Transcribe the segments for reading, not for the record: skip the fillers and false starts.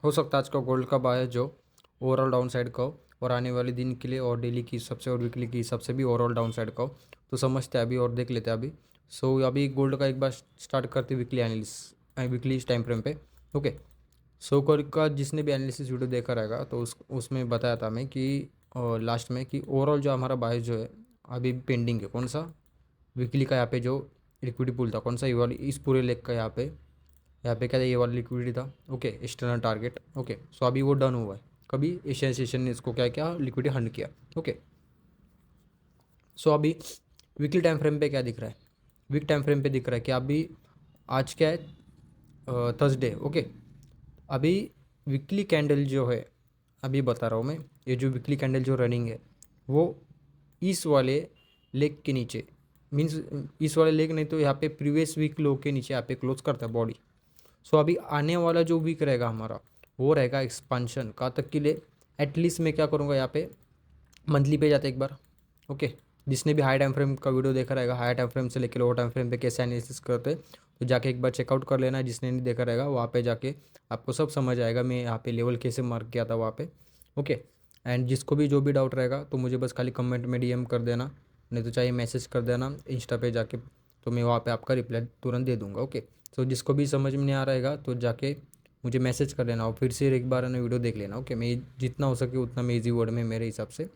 हो सकता है आज का गोल्ड का बाय जो ओवरऑल डाउन साइड का हो और आने वाले दिन के लिए और डेली की हिसाब से और वीकली की हिसाब से भी ओवरऑल डाउन साइड का हो। तो समझते हैं अभी और देख लेते हैं अभी। सो अभी गोल्ड का एक बार स्टार्ट करते weekly analysis, weekly time frame पे। ओके। सो कल का जिसने भी एनालिसिस वीडियो देखा रहेगा तो उसमें बताया था मैं कि लास्ट में कि ओवरऑल जो हमारा बाय जो है अभी पेंडिंग है। कौन सा? वीकली का यहाँ पे जो लिक्विडिटी पुल था, कौन सा? ये वाली इस पूरे लेग का यहाँ पे क्या था, ये वाला लिक्विडिटी था। Okay, external target. Okay, so अभी वो डन हुआ है। कभी एशियन सेशन ने इसको क्या किया, लिक्विडिटी हंड किया। ओके, सो अभी वीकली टाइम फ्रेम पे क्या दिख रहा है? वीक टाइम फ्रेम पे दिख रहा है कि अभी आज क्या है, थर्सडे। ओके, अभी वीकली कैंडल जो है, अभी बता रहा हूँ मैं, ये जो वीकली कैंडल जो रनिंग है वो इस वाले लेग के नीचे, मीन्स इस वाले लेग नहीं तो यहाँ पे प्रीवियस वीक लो के नीचे यहाँ पे क्लोज करता है बॉडी। सो अभी आने वाला जो वीक रहेगा हमारा वो रहेगा एक्सपांशन का तक के लिए। एटलीस्ट मैं क्या करूँगा, यहाँ पे मंथली पे जाते एक बार। ओके, जिसने भी हाई टाइम फ्रेम का वीडियो देखा रहेगा, हाई टाइम फ्रेम से लेकर लो टाइम फ्रेम पे कैसे एनालिसिस करते हैं, तो जाके एक बार चेकआउट कर लेना। जिसने नहीं देखा रहेगा वहाँ पे जाके आपको सब समझ आएगा, मैं यहाँ पे लेवल कैसे मार्क किया था वहाँ पे। ओके, एंड जिसको भी जो भी डाउट रहेगा तो मुझे बस खाली कमेंट में डीएम कर देना, नहीं तो चाहिए मैसेज कर देना इंस्टा पे जाके, तो मैं वहाँ पे आपका रिप्लाई तुरंत दे दूँगा। ओके, सो जिसको भी समझ में नहीं आ रहेगा तो जाके मुझे मैसेज कर लेना और फिर से एक बार ना वीडियो देख लेना। ओके, मैं जितना हो सके उतना मैं इजी वर्ड में मेरे हिसाब से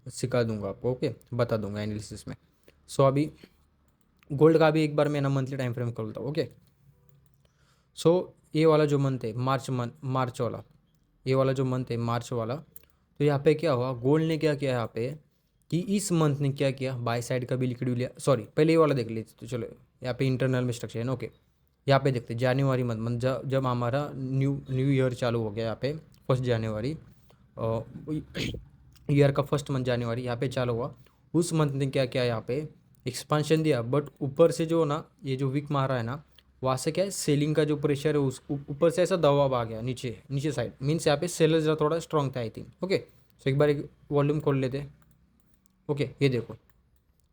सिखा दूंगा आपको। ओके, बता दूंगा एनालिसिस में। सो अभी गोल्ड का भी एक बार मैं ना मंथली टाइम फ्रेम खोलता हूँ। ओके, सो ये वाला जो मंथ है मार्च वाला, ये वाला जो मंथ है मार्च वाला, तो यहाँ पे क्या हुआ, गोल्ड ने क्या किया यहाँ पे कि इस मंथ ने क्या किया, बाय साइड का भी लिक्विड लिया। सॉरी, पहले ये वाला देख लीजिए। तो चलो यहाँ पे इंटरनल में स्ट्रक्चर है ना। ओके, यहाँ पे देखते जनवरी मंथ जब हमारा न्यू न्यू ईयर चालू हो गया, यहाँ पे 1 जनवरी, ईयर का फर्स्ट मंथ जनवरी यहाँ पे चालू हुआ। उस मंथ ने क्या किया, यहाँ पे एक्सपांशन दिया, बट ऊपर से जो ना ये जो वीक मारा है ना, वहाँ से क्या है, सेलिंग का जो प्रेशर है उस ऊपर से ऐसा दबाव आ गया नीचे नीचे साइड। मीन्स यहाँ पे सेलर जरा थोड़ा स्ट्रॉन्ग था आई थिंक। ओके, सो एक बार एक वॉल्यूम खोल लेते हैं। ओके, ये देखो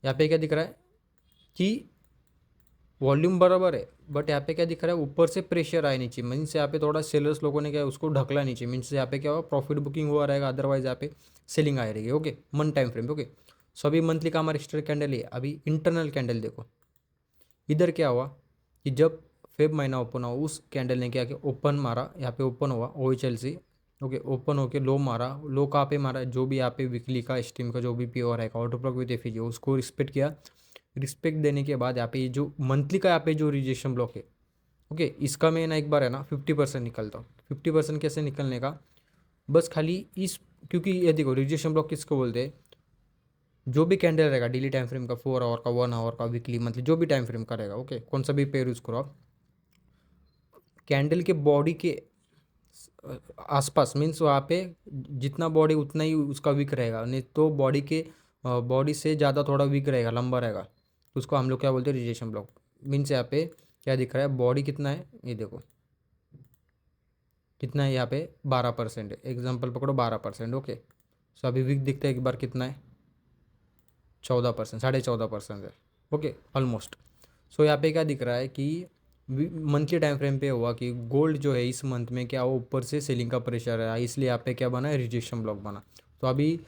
यहाँ पे क्या दिख रहा है कि वॉल्यूम बराबर है, बट यहाँ पे क्या दिख रहा है, ऊपर से प्रेशर आया नीचे। मीन्स यहाँ पे थोड़ा सेलर्स लोगों ने क्या उसको ढकला नीचे। मीन्स यहाँ पे क्या हुआ, प्रॉफिट बुकिंग हुआ रहेगा, अदरवाइज यहाँ पे सेलिंग आ रहेगी। Okay, month time frame. Okay, so अभी मंथली का हमारा स्टर कैंडल है। अभी इंटरनल कैंडल देखो, इधर क्या हुआ कि जब फेब महीना ओपन हुआ उस कैंडल ने क्या किया, ओपन मारा, यहाँ पे ओपन हुआ OHLC। ओके, ओपन होके लो मारा। लो कहाँ पे मारा, जो भी यहाँ पे वीकली का स्टीम का जो भी प्योर है ऑटो प्लग विद एफिजी उसको रिस्पेक्ट किया। रिस्पेक्ट देने के बाद यहाँ पे ये जो मंथली का यहाँ पे जो रिजेक्शन ब्लॉक है, ओके, इसका मैं ना एक बार है ना 50% निकलता हूँ। 50% कैसे निकलने का, बस खाली इस, क्योंकि ये देखो रिजेक्शन ब्लॉक किसको बोलते हैं, जो भी कैंडल रहेगा डेली टाइम फ्रेम का, 4 आवर का, 1 आवर का, वीकली मंथली जो भी टाइम फ्रेम का रहेगा। ओके, कौन सा भी पेयर यूज़ करो आप, कैंडल के बॉडी के आसपास, मीन्स वहाँ पे जितना बॉडी उतना ही उसका वीक रहेगा, नहीं तो बॉडी के बॉडी से ज़्यादा थोड़ा वीक रहेगा, लंबा रहेगा, तो उसको हम लोग क्या बोलते हैं, रिजेक्शन ब्लॉक। मीन्स यहाँ पे क्या दिख रहा है, बॉडी कितना है ये देखो, कितना है यहाँ पे 12% है। एग्जाम्पल पकड़ो 12%। ओके, सो अभी वीक दिखता है एक बार कितना है, 14%, 14.5% है। Okay, almost. सो यहाँ पे क्या दिख रहा है कि मंथली टाइम फ्रेम पे हुआ कि गोल्ड जो है इस मंथ में क्या हुआ, ऊपर से सेलिंग का प्रेशर है, इसलिए यहाँ पे क्या बना है, रिजेक्शन ब्लॉक बना। तो अभी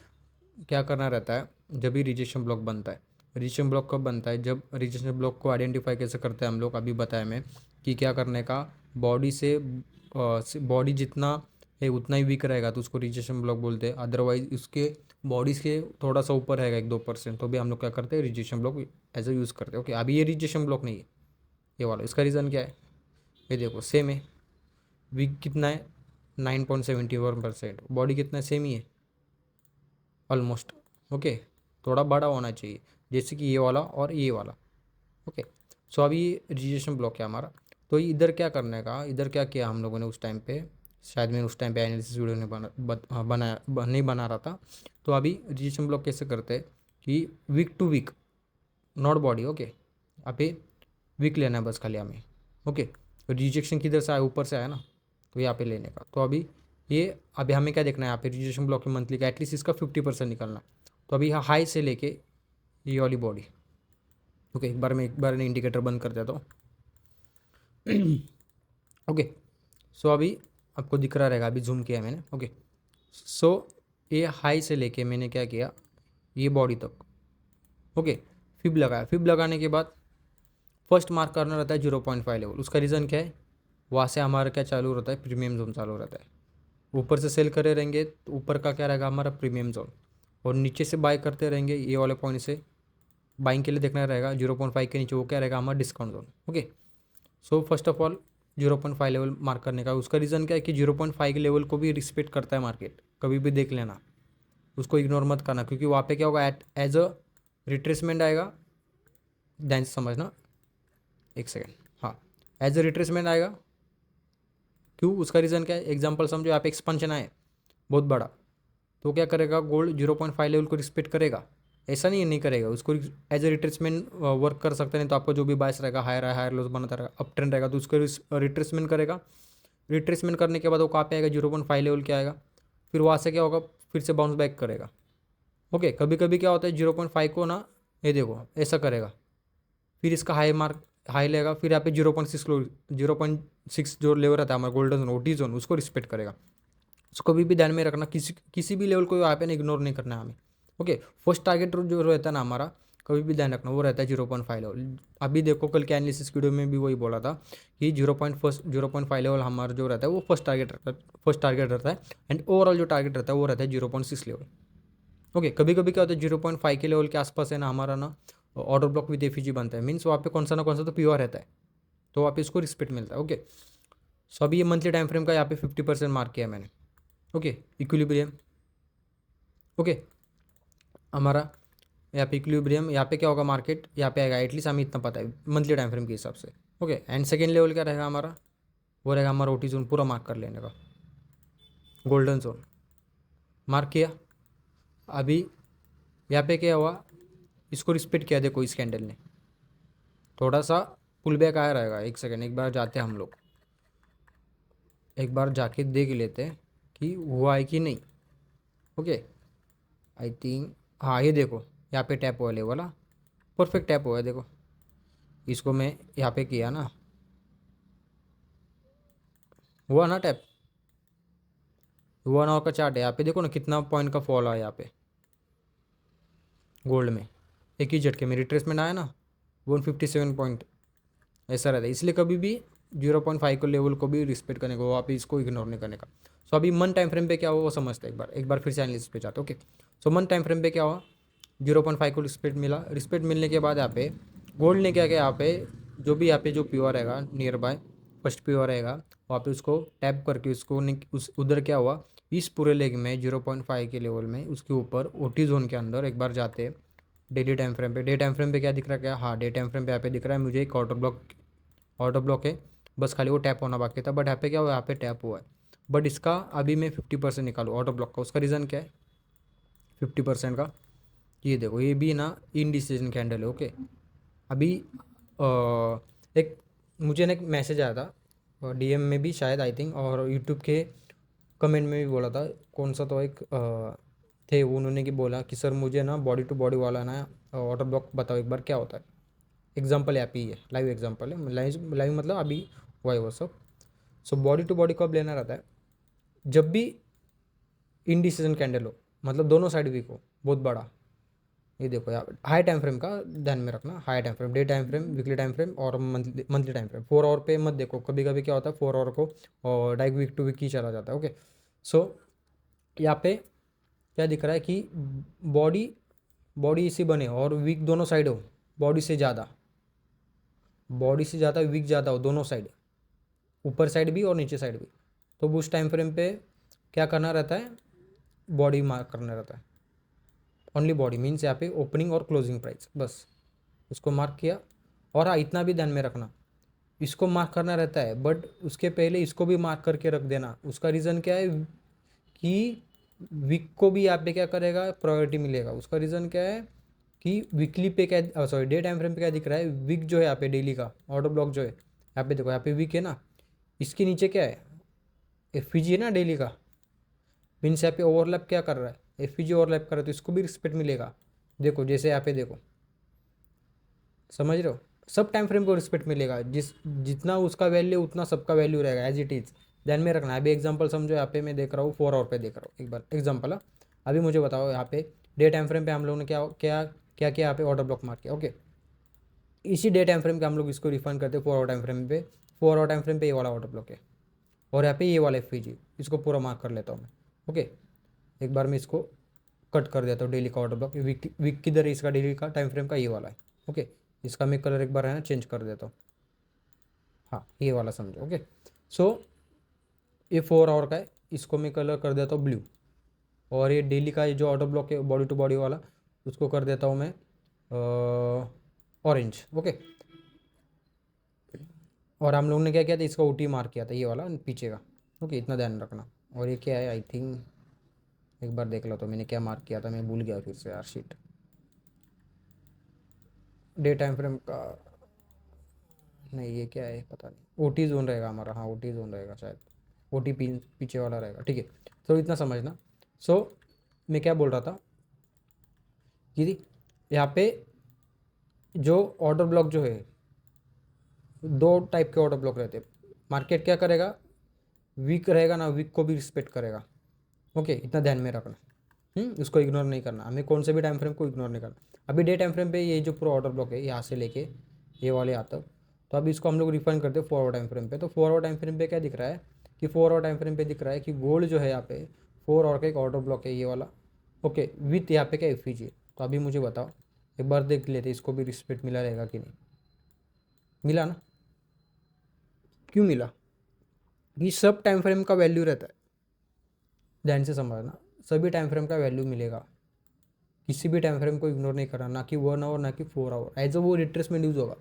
क्या करना रहता है, जब भी रिजेक्शन ब्लॉक बनता है, रिजेक्शन ब्लॉक कब बनता है, जब रिजेक्शन ब्लॉक को आइडेंटिफाई कैसे करते हैं हम लोग, अभी बताया मैं कि क्या करने का, बॉडी से बॉडी जितना है उतना ही वीक रहेगा तो उसको रिजेक्शन ब्लॉक बोलते हैं। अदरवाइज उसके बॉडी से थोड़ा सा ऊपर रहेगा 1-2%, तो भी हम लोग क्या करते हैं, rejection block as a use करते हैं। ओके, अभी ये रिजेक्शन ब्लॉक नहीं है ये वाला, इसका रीज़न क्या है, ये देखो सेम है। वीक कितना है, 9.71%। बॉडी कितना है, सेम ही है ऑलमोस्ट। ओके, थोड़ा बड़ा होना चाहिए जैसे कि ये वाला और ये वाला। ओके, सो अभी ये रिजेक्शन ब्लॉक है हमारा। तो इधर क्या करने का, इधर क्या किया हम लोगों ने उस टाइम पे, शायद मैं उस टाइम पे एनालिसिस वीडियो नहीं नहीं बना रहा था। तो अभी रिजेक्शन ब्लॉक कैसे करते हैं कि week to week, not body. Okay, यहाँ पे वीक लेना है बस खाली हमें। ओके, रिजेक्शन किधर से आया, ऊपर से आया ना, तो यहाँ पे लेने का। तो अभी ये अभी हमें क्या देखना है, यहाँ पे रिजेक्शन ब्लॉक की मंथली का एटलीस्ट इसका 50% निकलना। तो अभी यहाँ हाई से लेके ये वाली बॉडी। ओके, एक बार इंडिकेटर बंद कर देता हूँ। ओके, सो अभी आपको दिख रहा रहेगा, अभी जूम किया मैंने। ओके, सो ये हाई से लेके मैंने क्या किया, ये बॉडी तक। ओके, फिब लगाया। फिब लगाने के बाद फर्स्ट मार्क करना रहता है 0.5 लेवल। उसका रीज़न क्या है, वहाँ से हमारा क्या चालू रहता है, प्रीमियम जोन चालू रहता है। ऊपर से सेल करे रहेंगे तो ऊपर का क्या रहेगा, हमारा प्रीमियम जोन, और नीचे से बाय करते रहेंगे ये वाले पॉइंट से बाइंग के लिए देखना रहेगा 0.5 के नीचे, वो क्या रहेगा, हमारा discount zone. Okay, so first of all 0.5 level mark करने का उसका रीज़न क्या है कि 0.5 के लेवल को भी रिस्पेक्ट करता है मार्केट, कभी भी देख लेना, उसको इग्नोर मत करना, क्योंकि वहाँ पे क्या होगा, एज अ रिट्रेसमेंट आएगा। ध्यान से समझना, एक सेकेंड, हाँ, एज अ रिट्रेसमेंट आएगा। क्यों, उसका रीज़न क्या है, एग्जांपल समझो यहाँ पे एक्सपेंशन आए बहुत बड़ा, तो क्या करेगा, गोल्ड 0.5 लेवल को रिस्पेक्ट करेगा। ऐसा नहीं करेगा, उसको एज ए रिट्रेसमेंट वर्क कर सकते नहीं, तो आपको जो भी बायस रहेगा हायर लॉस बनाता रहेगा, अप ट्रेंड रहेगा तो उसको रिट्रेसमेंट करेगा। रिट्रेसमेंट करने के बाद वो कहाँ पे आएगा, 0.5 लेवल के आएगा। फिर वहाँ से क्या होगा, फिर से बाउंस बैक करेगा। ओके, कभी कभी क्या होता है 0.5 को ना, ये देखो ऐसा करेगा, फिर इसका हाई लेगा, फिर यहाँ पे 0.6 जो लेवल रहता है हमारा गोल्डन जोन, ओटी जोन, उसको रिस्पेक्ट करेगा। उसको कभी भी ध्यान में रखना, किसी किसी भी लेवल को यहाँ पे इग्नोर नहीं करना है हमें। ओके, फर्स्ट टारगेट जो रहता है ना हमारा, कभी भी ध्यान रखना, वो रहता है 0.5 लेवल। अभी देखो कल के एनालिसिस वीडियो में भी वही बोला था कि 0.5 लेवल हमारा जो रहता है वो फर्स्ट टारगेट रहता है एंड ओवरऑल जो टारगेट रहता है वो रहता है 0.6 लेवल। ओके, कभी कभी क्या होता है 0.5 के लेवल के आसपास है ना हमारा ना ऑर्डर ब्लॉक विद एफीजी बनता है, मीन्स वहाँ पे कौन सा ना कौन सा तो प्योर रहता है, तो वहाँ पे इसको रिस्पेक्ट मिलता है। ओके, सो अभी ये मंथली टाइम फ्रेम का यहाँ पे 50% मार्क किया मैंने। Okay, equilibrium. ओके, हमारा यहाँ पे इक्विलिब्रियम, यहाँ पे क्या होगा, मार्केट यहाँ पे आएगा, एटलीस्ट हमें इतना पता है मंथली टाइम फ्रेम के हिसाब से। ओके, एंड सेकेंड लेवल क्या रहेगा हमारा, वो रहेगा हमारा ओटी जोन पूरा मार्क कर लेने का, गोल्डन जोन मार्क किया। अभी यहाँ पे क्या हुआ, इसको रिस्पेक्ट किया, देखो इस कैंडल ने थोड़ा सा पुल बैक आया रहेगा। एक सेकेंड, एक बार जाते हैं हम लोग, एक बार जाके देख लेते हैं कि हुआ है कि नहीं। ओके, आई थिंक, हाँ ये देखो यहाँ पे टैप हुआ लेवल, परफेक्ट टैप हुआ है। देखो इसको मैं यहाँ पे किया ना, हुआ ना टैप, 1 आवर का चार्ट है, यहाँ पे देखो ना कितना पॉइंट का फॉल आया यहाँ पे गोल्ड में, एक ही झटके में रिट्रेसमेंट आया ना 157 पॉइंट, ऐसा रहता है। इसलिए कभी भी 0.5 को लेवल को भी रिस्पेक्ट करने को, वहाँ पे इसको इग्नोर नहीं करने का। सो अभी मंथ टाइम फ्रेम पे क्या हुआ वो समझते हैं, एक बार फिर से एनालिसिस पे जाते। ओके, सो मंथ टाइम फ्रेम पे क्या हुआ, 0.5 को रिस्पेक्ट मिला। रिस्पेक्ट मिलने के बाद यहाँ पे गोल्ड ने क्या किया, यहाँ पे जो भी यहाँ पे जो प्योर रहेगा नियर बाय, फर्स्ट प्योर रहेगा वहाँ पे उसको टैप करके उसको उस उधर क्या हुआ, इस पूरे लेग में 0.5 के लेवल में उसके ऊपर ओटी जोन के अंदर एक बार जाते। डेली टाइम फ्रेम पे, डे टाइम फ्रेम पे क्या दिख रहा है, क्या, हाँ डे टाइम फ्रेम पे यहाँ पे दिख रहा है मुझे एक ऑर्डर ब्लॉक है, बस खाली वो टैप होना बाकी था, बट यहाँ पे क्या हुआ, यहाँ पे टैप हुआ है। बट इसका अभी मैं 50% निकालूँ ऑर्डर ब्लॉक का, उसका रीज़न क्या है 50% का, ये देखो ये भी ना इनडिसीजन कैंडल है। ओके, अभी एक मुझे ना एक मैसेज आया था डीएम में भी शायद आई थिंक, और यूट्यूब के कमेंट में भी बोला था, कौन सा तो एक थे उन्होंने कि बोला कि सर मुझे ना बॉडी टू बॉडी वाला ना ऑर्डर ब्लॉक बताओ एक बार क्या होता है। एग्जाम्पल यहाँ पे ही है, लाइव एग्जाम्पल है, लाइव मतलब अभी हुआ है वो सब। सो बॉडी टू बॉडी कब लेना रहता है, जब भी इनडिसीजन कैंडल हो, मतलब दोनों साइड वीक हो बहुत बड़ा। ये देखो यार, हाई टाइम फ्रेम का ध्यान में रखना, high time frame, day time frame, weekly time frame और मंथली टाइम फ्रेम। 4 आवर पे मत देखो, कभी कभी क्या होता है 4 आवर को और डायरेक्ट वीक टू वीक ही चला जाता है। ओके, सो यहाँ पे क्या दिख रहा है कि बॉडी बॉडी इसी बने और वीक दोनों साइड हो, बॉडी से ज़्यादा वीक ज़्यादा हो दोनों साइड, ऊपर साइड भी और नीचे साइड भी। तो उस टाइम फ्रेम पे क्या करना रहता है, बॉडी मार्क करना रहता है, ओनली बॉडी, मीन्स यहाँ पे ओपनिंग और क्लोजिंग प्राइस, बस उसको मार्क किया। और हाँ इतना भी ध्यान में रखना, इसको मार्क करना रहता है बट उसके पहले इसको भी मार्क करके रख देना। उसका रीज़न क्या है कि वीक को भी यहाँ पे क्या करेगा, प्रायोरिटी मिलेगा। उसका रीज़न क्या है कि वीकली पे क्या, सॉरी डे टाइम फ्रेम पे क्या दिख रहा है, वीक जो है यहाँ पे डेली का ऑर्डर ब्लॉक जो है यहाँ पे देखो, यहाँ पे वीक है ना, इसके नीचे क्या है, एफपीजी है ना डेली का, मीन्स यहाँ पे ओवरलैप क्या कर रहा है, एफपीजी ओवरलैप कर रहा है, तो इसको भी रिस्पेक्ट मिलेगा। देखो जैसे यहाँ पे देखो, समझ रहे हो, सब टाइम फ्रेम को रिस्पेक्ट मिलेगा, जितना उसका वैल्यू उतना सबका वैल्यू रहेगा एज इट इज़। ध्यान में रखना है। अभी एग्जांपल समझो, यहाँ पे मैं देख रहा हूँ 4 आवर पे देख रहा हूँ, एक बार एग्जांपल है। अभी मुझे बताओ यहाँ पे डे टाइम फ्रेम पे हम लोगों ने क्या क्या क्या किया, यहाँ पे ऑर्डर ब्लॉक मार किया। ओके, इसी डे टाइम फ्रेम का हम लोग इसको रिफाइन करते हैं 4 आवर टाइम फ्रेम पे। 4 आवर टाइम फ्रेम पे ये वाला ऑर्डर ब्लॉक है, और यहाँ पे ये वाला FVG, इसको पूरा मार्क कर लेता हूँ मैं। ओके, एक बार मैं इसको कट कर देता हूँ डेली का ऑर्डर ब्लॉक। वीक किधर है इसका, डेली का टाइम फ्रेम का ये वाला है। ओके, इसका मैं कलर एक बार है ना चेंज कर देता हूँ। हाँ, ये वाला समझो। ओके, सो ये 4 आवर का है, इसको मैं कलर कर देता हूँ ब्लू। और ये डेली का ये जो ऑर्डर ब्लॉक है बॉडी टू बॉडी वाला, उसको कर देता हूँ मैं ऑरेंज। ओके, और हम लोग ने क्या किया था, इसका OT मार्क किया था ये वाला पीछे का। ओके, इतना ध्यान रखना। और ये क्या है, आई थिंक एक बार देख लो तो मैंने क्या मार्क किया था, मैं भूल गया फिर से यार, शीट। डे टाइम फ्रेम का नहीं, ये क्या है पता नहीं। OT जोन रहेगा हमारा, हाँ OT जोन रहेगा शायद, OT पीछे वाला रहेगा। ठीक है, तो इतना समझना। सो मैं क्या बोल रहा था कि यहाँ पे जो ऑर्डर ब्लॉक जो है, 2 टाइप के ऑर्डर ब्लॉक रहते हैं। मार्केट क्या करेगा, वीक रहेगा ना, वीक को भी रिस्पेक्ट करेगा। ओके, इतना ध्यान में रखना। उसको इग्नोर नहीं करना, हमें कौन से भी टाइम फ्रेम को इग्नोर नहीं करना। अभी डे टाइम फ्रेम पे ये जो पूरा ऑर्डर ब्लॉक है यहाँ से लेके ये वाले यहाँ तक, तो अभी इसको हम लोग रिफाइन करते हैं 4 आवर टाइम फ्रेम पे। तो 4 आवर टाइम फ्रेम पे क्या दिख रहा है कि 4 आवर टाइम फ्रेम पे दिख रहा है कि गोल्ड जो है यहाँ पे 4 आवर का एक ऑर्डर ब्लॉक है ये वाला। ओके, विथ यहाँ पे क्या FVG है। तो अभी मुझे बताओ, एक बार देख लेते इसको भी रिस्पेक्ट मिला रहेगा कि नहीं। मिला ना, क्यों मिला, ये सब टाइम फ्रेम का वैल्यू रहता है, ध्यान से समझना। सभी टाइम फ्रेम का वैल्यू मिलेगा, किसी भी टाइम फ्रेम को इग्नोर नहीं करना, ना कि 1 आवर ना कि 4 आवर, एज अ वो रिट्रेसमेंट यूज होगा।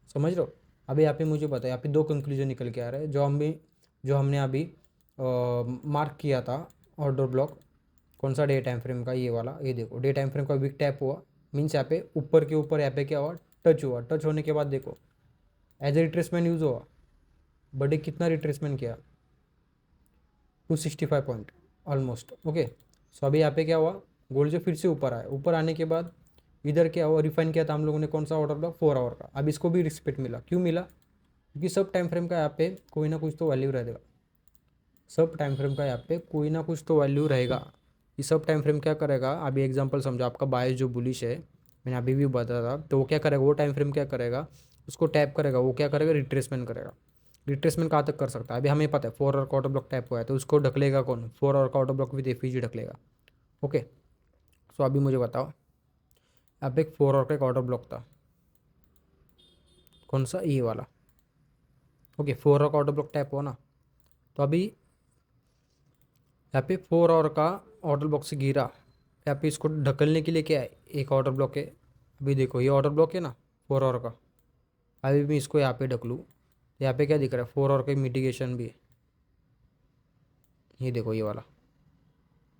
समझ रहे हो। अभी यहाँ पे मुझे पता है, यहाँ पे 2 कंक्लूजन निकल के आ रहे हैं जो हमने अभी मार्क किया था ऑर्डर ब्लॉक। कौन सा, डे टाइम फ्रेम का ये वाला। ये देखो डे टाइम फ्रेम का वीक टैप हुआ, मीन्स यहाँ पे ऊपर के ऊपर यहाँ पे क्या हुआ, टच हुआ। टच होने के बाद देखो एज ए रिट्रेसमेंट यूज हुआ, बट कितना रिट्रेसमेंट किया, 265 पॉइंट ऑलमोस्ट। ओके, सो अभी यहाँ पे क्या हुआ, गोल्ड जो फिर से ऊपर आया, ऊपर आने के बाद इधर क्या हुआ, रिफाइन किया था हम लोगों ने कौन सा ऑर्डर ब्लॉक, 4 आवर का। अब इसको भी रिस्पेक्ट मिला, क्यों मिला, क्योंकि सब टाइम फ्रेम का यहाँ पे कोई ना कुछ तो वैल्यू रहेगा। सब टाइम फ्रेम का यहाँ पे कोई ना कुछ तो वैल्यू रहेगा। ये सब टाइम फ्रेम क्या करेगा, अभी एग्जांपल समझो, आपका बायस जो बुलिश है, मैंने अभी भी बताया था, तो वो क्या करेगा, वो टाइम फ्रेम क्या करेगा, उसको टैप करेगा, वो क्या करेगा, रिट्रेसमेंट करेगा। रिट्रेसमेंट कहाँ तक कर सकता है, अभी हमें पता है 4 आवर का ऑर्डर ब्लॉक टैप हुआ है, तो उसको ढकलेगा कौन, 4 आवर का ऑर्डर ब्लॉक विद FVG ढकलेगा। ओके, सो अभी मुझे बताओ, अब एक 4 आवर का एक ऑर्डर ब्लॉक था, कौन सा, ये वाला। ओके, 4 आवर का ऑर्डर ब्लॉक टैप हुआ ना, तो अभी यहाँ पे 4 आवर का ऑर्डर ब्लॉक से गिरा, यहाँ पे इसको ढकलने के लिए क्या है, एक ऑर्डर ब्लॉक है। अभी देखो ये ऑर्डर ब्लॉक है ना 4 आवर का, अभी मैं इसको यहाँ पे ढक लूँ, यहाँ पे क्या दिख रहा है, 4 आवर का मिटिगेशन भी है। ये देखो ये वाला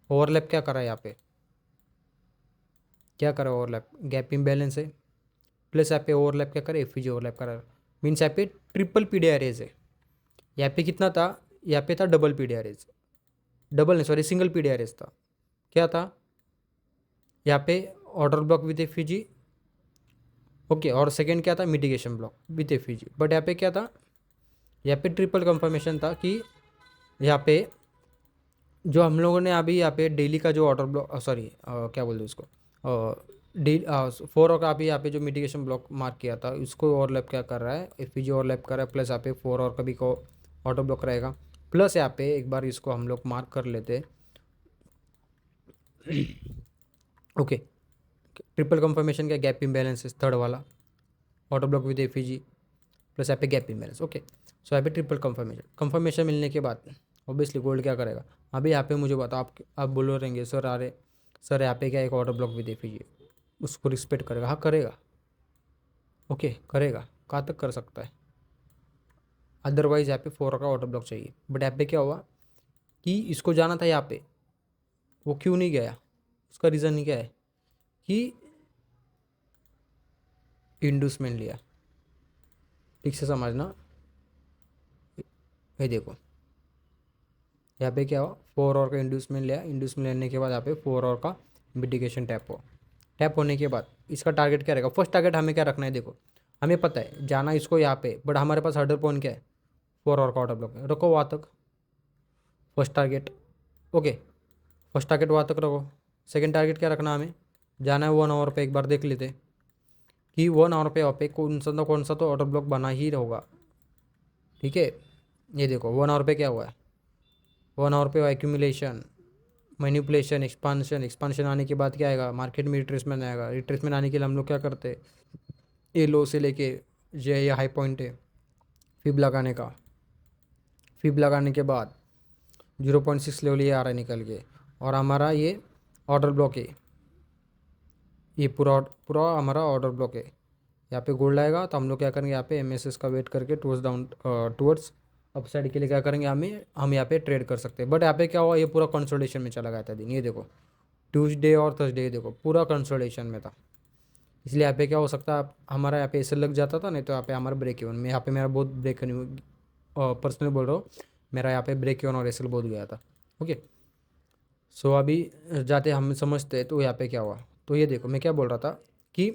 ओवरलैप क्या करा है, यहाँ पे क्या करा है, ओवरलैप, गैप इम्बैलेंस है, प्लस यहाँ पे ओवरलैप क्या करे, FVG ओवरलैप करा, मीन्स यहाँ पे ट्रिपल PDRAs है। यहाँ पे कितना था, यहाँ पे था डबल PDRAs, डबल नहीं सॉरी सिंगल PDRAs था। क्या था यहाँ पे, order block with FVG। Okay, और सेकेंड क्या था, mitigation block with FVG। But यहाँ पे क्या था, यहाँ पे ट्रिपल कंफर्मेशन था कि यहाँ पे जो हम लोगों ने अभी यहाँ पे डेली का जो ऑर्डर ब्लॉक, सॉरी क्या बोलते हैं उसको, डे 4 का अभी यहाँ पे जो मिटिगेशन ब्लॉक मार्क किया था, उसको ओवरलैप क्या कर रहा है, FVG ओवरलैप कर रहा है, प्लस यहाँ पे 4 और का भी को ऑर्डर ब्लॉक रहेगा। प्लस यहाँ पे एक बार इसको हम लोग मार्क कर लेते हैं। ओके, ट्रिपल कंफर्मेशन का गैप इम्बैलेंस है थर्ड वाला, order block with FVG plus यहाँ पे गैप इम्बैलेंस। ओके, सो यहाँ पे ट्रिपल कंफर्मेशन मिलने के बाद ऑब्वियसली गोल्ड क्या करेगा। अभी यहाँ पे मुझे बताओ, आप बोलो रहेंगे सर, अरे सर यहाँ पे क्या एक ऑर्डर ब्लॉक विद FVG, उसको रिस्पेक्ट करेगा, हाँ करेगा। ओके, करेगा, कहाँ तक कर सकता है, अदरवाइज यहाँ पे 4 का ऑर्डर ब्लॉक चाहिए। बट यहाँ पे क्या हुआ कि इसको जाना था यहाँ पे, वो क्यों नहीं गया, उसका रीज़न नहीं क्या है कि इंडूसमेंट लिया। ठीक से समझना, ये देखो यहाँ पे क्या हुआ, 4 आवर का इंडूसमेंट लिया, इंडूसमेंट लेने के बाद यहाँ पे 4 आवर का मिटिगेशन टैप हुआ। टैप होने के बाद इसका टारगेट क्या रहेगा, फर्स्ट टारगेट हमें क्या रखना है, देखो हमें पता है जाना इसको यहाँ पे, बट हमारे पास हर्डर पॉइंट क्या है, 4 आवर का ऑर्डर ब्लॉक है, रखो वहाँ तक first target. Okay, first target वहाँ तक रखो। सेकंड टारगेट क्या रखना हमें, जाना है 1 आवर पे। एक बार देख लेते कि 1 आवर पे वहाँ पे कौन सा तो ऑर्डर ब्लॉक बना ही होगा। ठीक है, ये देखो 1 आवर पे क्या हुआ है, 1 आवर पे एक्यूमुलेशन, मैनिपुलेशन, एक्सपांशन। एक्सपांशन आने के बाद क्या आएगा, मार्केट में रिट्रेसमेंट आएगा। रिट्रेसमेंट आने के लिए हम लोग क्या करते हैं, ये लो से लेके ये हाई पॉइंट है, फिब लगाने का। फिब लगाने के बाद 0.6 लेवल ये आ रहा है निकल के, और हमारा ये ऑर्डर ब्लॉक है। ये पूरा पूरा हमारा ऑर्डर ब्लॉक है। यहाँ पे गोल्ड आएगा तो हम लोग क्या करेंगे, यहाँ पे एमएसएस का वेट करके टूवर्ड्स डाउन टूवर्ड्स अपसाइड के लिए क्या करेंगे, हम यहाँ पे ट्रेड कर सकते हैं। बट यहाँ पे क्या हुआ, ये पूरा कंसोलिडेशन में चला गया था दिन। ये देखो ट्यूसडे और थर्सडे देखो पूरा कंसोलिडेशन में था, इसलिए यहाँ पे क्या हो सकता है, हमारा यहाँ पे ऐसे लग जाता था, नहीं तो यहाँ पे हमारा ब्रेक इवन में, यहाँ पे मेरा बहुत ब्रेक पर्सनली बोल रहा हूँ, मेरा यहाँ पे ब्रेक इवन और एसएल बहुत गया था। ओके, सो अभी जाते हम समझते हैं तो यहाँ पे क्या हुआ। तो ये देखो मैं क्या बोल रहा था कि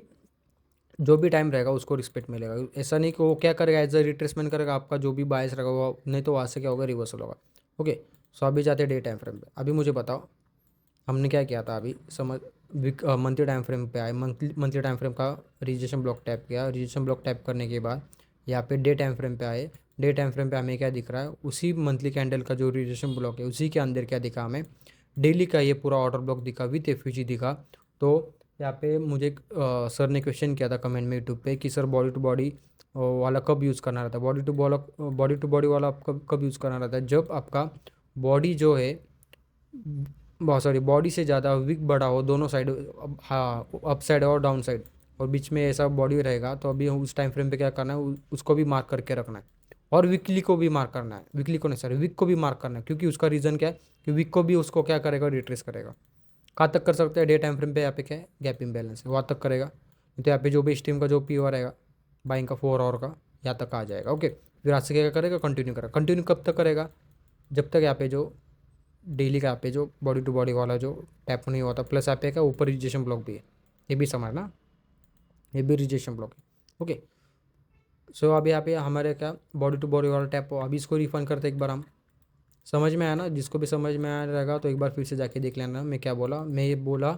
जो भी टाइम रहेगा उसको रिस्पेक्ट मिलेगा। ऐसा नहीं कि वो क्या करेगा, एज अ रिट्रेसमेंट करेगा, आपका जो भी बायस रहेगा वो, नहीं तो वहाँ से क्या होगा, रिवर्सल होगा। ओके, सो अभी जाते हैं डे टाइम फ्रेम पे। अभी मुझे बताओ हमने क्या किया था, अभी समझ मंथली टाइम फ्रेम पे आए। मंथली टाइम फ्रेम का रिजेक्शन ब्लॉक टैप किया। रिजेक्शन ब्लॉक टैप करने के बाद यहाँ पे डे टाइम फ्रेम पे आए। डे टाइम फ्रेम पे हमें क्या दिख रहा है, उसी मंथली कैंडल का जो रिजेक्शन ब्लॉक है उसी के अंदर क्या दिखा हमें, डेली का ये पूरा ऑर्डर ब्लॉक दिखा विथ एफयूजी दिखा। तो यहाँ पे मुझे सर ने क्वेश्चन किया था कमेंट में यूट्यूब पे कि सर बॉडी टू बॉडी वाला कब यूज़ करना रहता है, बॉडी टू बॉडी वाला कब कब यूज़ करना रहता है, जब आपका बॉडी जो है, बहुत सॉरी, बॉडी से ज़्यादा विक बड़ा हो दोनों साइड, हाँ अप साइड और डाउन साइड, और बीच में ऐसा बॉडी रहेगा। तो अभी उस टाइम फ्रेम पे क्या करना है, उसको भी मार्क करके रखना है, और वीकली को भी मार्क करना है। वीकली को नहीं सॉरी, वीक को भी मार्क करना है, क्योंकि उसका रीज़न क्या है कि वीक को भी उसको क्या करेगा, रिट्रेस करेगा। कहाँ तक कर सकते हैं, डे टाइम फ्रेम पे यहाँ पे क्या है, गैप इम्बैलेंस है, वहाँ तक करेगा। तो यहाँ पे जो भी स्ट्रीम का जो पी रहेगा बाइंग का 4 आवर का, यहाँ तक आ जाएगा। ओके, फिर आज से क्या करेगा, कंटिन्यू करेगा। कंटिन्यू कब तक करेगा, जब तक यहाँ पे जो डेली का यहाँ पे जो बॉडी टू बॉडी वाला जो टैप नहीं होता, प्लस यहाँ पे का ऊपर रिजेक्शन ब्लॉक भी है, ये भी समझना, ये भी रिजेक्शन ब्लॉक है। ओके, सो अभी यहाँ पे हमारे क्या बॉडी टू बॉडी वाला टैप हो, अभी इसको रिफंड करते एक बार हम। समझ में आया ना, जिसको भी समझ में आया रहेगा तो एक बार फिर से जाके देख लेना मैं क्या बोला। मैं ये बोला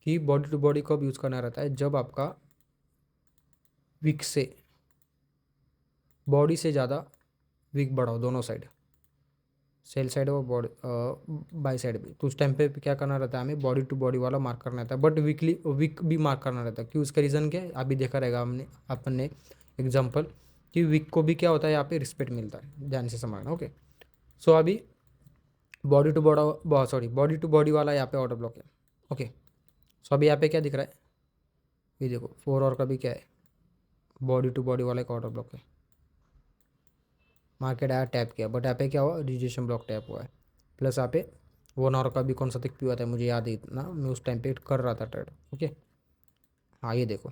कि बॉडी टू बॉडी कब यूज़ करना रहता है, जब आपका विक से, बॉडी से ज़्यादा विक बढ़ाओ दोनों साइड, सेल साइड और बॉडी बाई साइड भी। तो उस टाइम पे क्या करना रहता है, हमें बॉडी टू बॉडी वाला मार्क करना रहता है, बट वीकली वीक भी मार्क करना रहता है। क्यों, उसका रीज़न क्या है, अभी देखा रहेगा हमने अपन ने एग्जाम्पल कि वीक को भी क्या होता है, यहाँ पे रिस्पेक्ट मिलता है, ध्यान से समझना। ओके, सो अभी बॉडी टू बॉडी वाला यहाँ पे ऑर्डर ब्लॉक है। ओके, सो अभी यहाँ पे क्या दिख रहा है, ये देखो 4 आवर का भी क्या है, बॉडी टू बॉडी वाला एक ऑर्डर ब्लॉक है। मार्केट आया, टैप किया, बट यहाँ पे क्या हुआ, रिजेक्शन ब्लॉक टैप हुआ है। प्लस यहाँ पे 1 आवर का भी कौन सा तक पी हुआ था, मुझे याद है इतना, मैं उस टाइम पे कर रहा था ट्रेड। ओके, हाँ ये देखो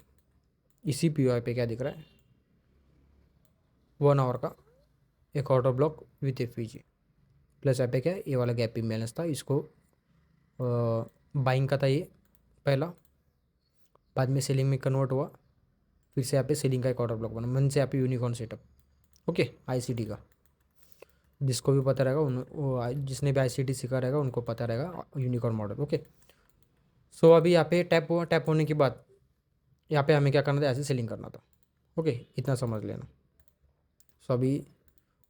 इसी पी पे क्या दिख रहा है, 1 आवर का एक order block with FVG. Plus यहाँ पे क्या है, ये वाला गैप इम्बैलेंस था, इसको बाइंग का था ये पहला, बाद में सेलिंग में कन्वर्ट हुआ, फिर से यहाँ पे सेलिंग का एक ऑर्डर ब्लॉक बना, मन से यहाँ पे यूनिकॉर्न सेटअप। ओके, आईसीटी का जिसको भी पता रहेगा जिसने भी आईसीटी सीखा रहेगा उनको पता रहेगा यूनिकॉर्न मॉडल। ओके, सो अभी यहाँ पे टैप हुआ, टैप होने के बाद यहाँ पे हमें क्या करना था, ऐसे सेलिंग करना था। ओके, इतना समझ लेना। सो अभी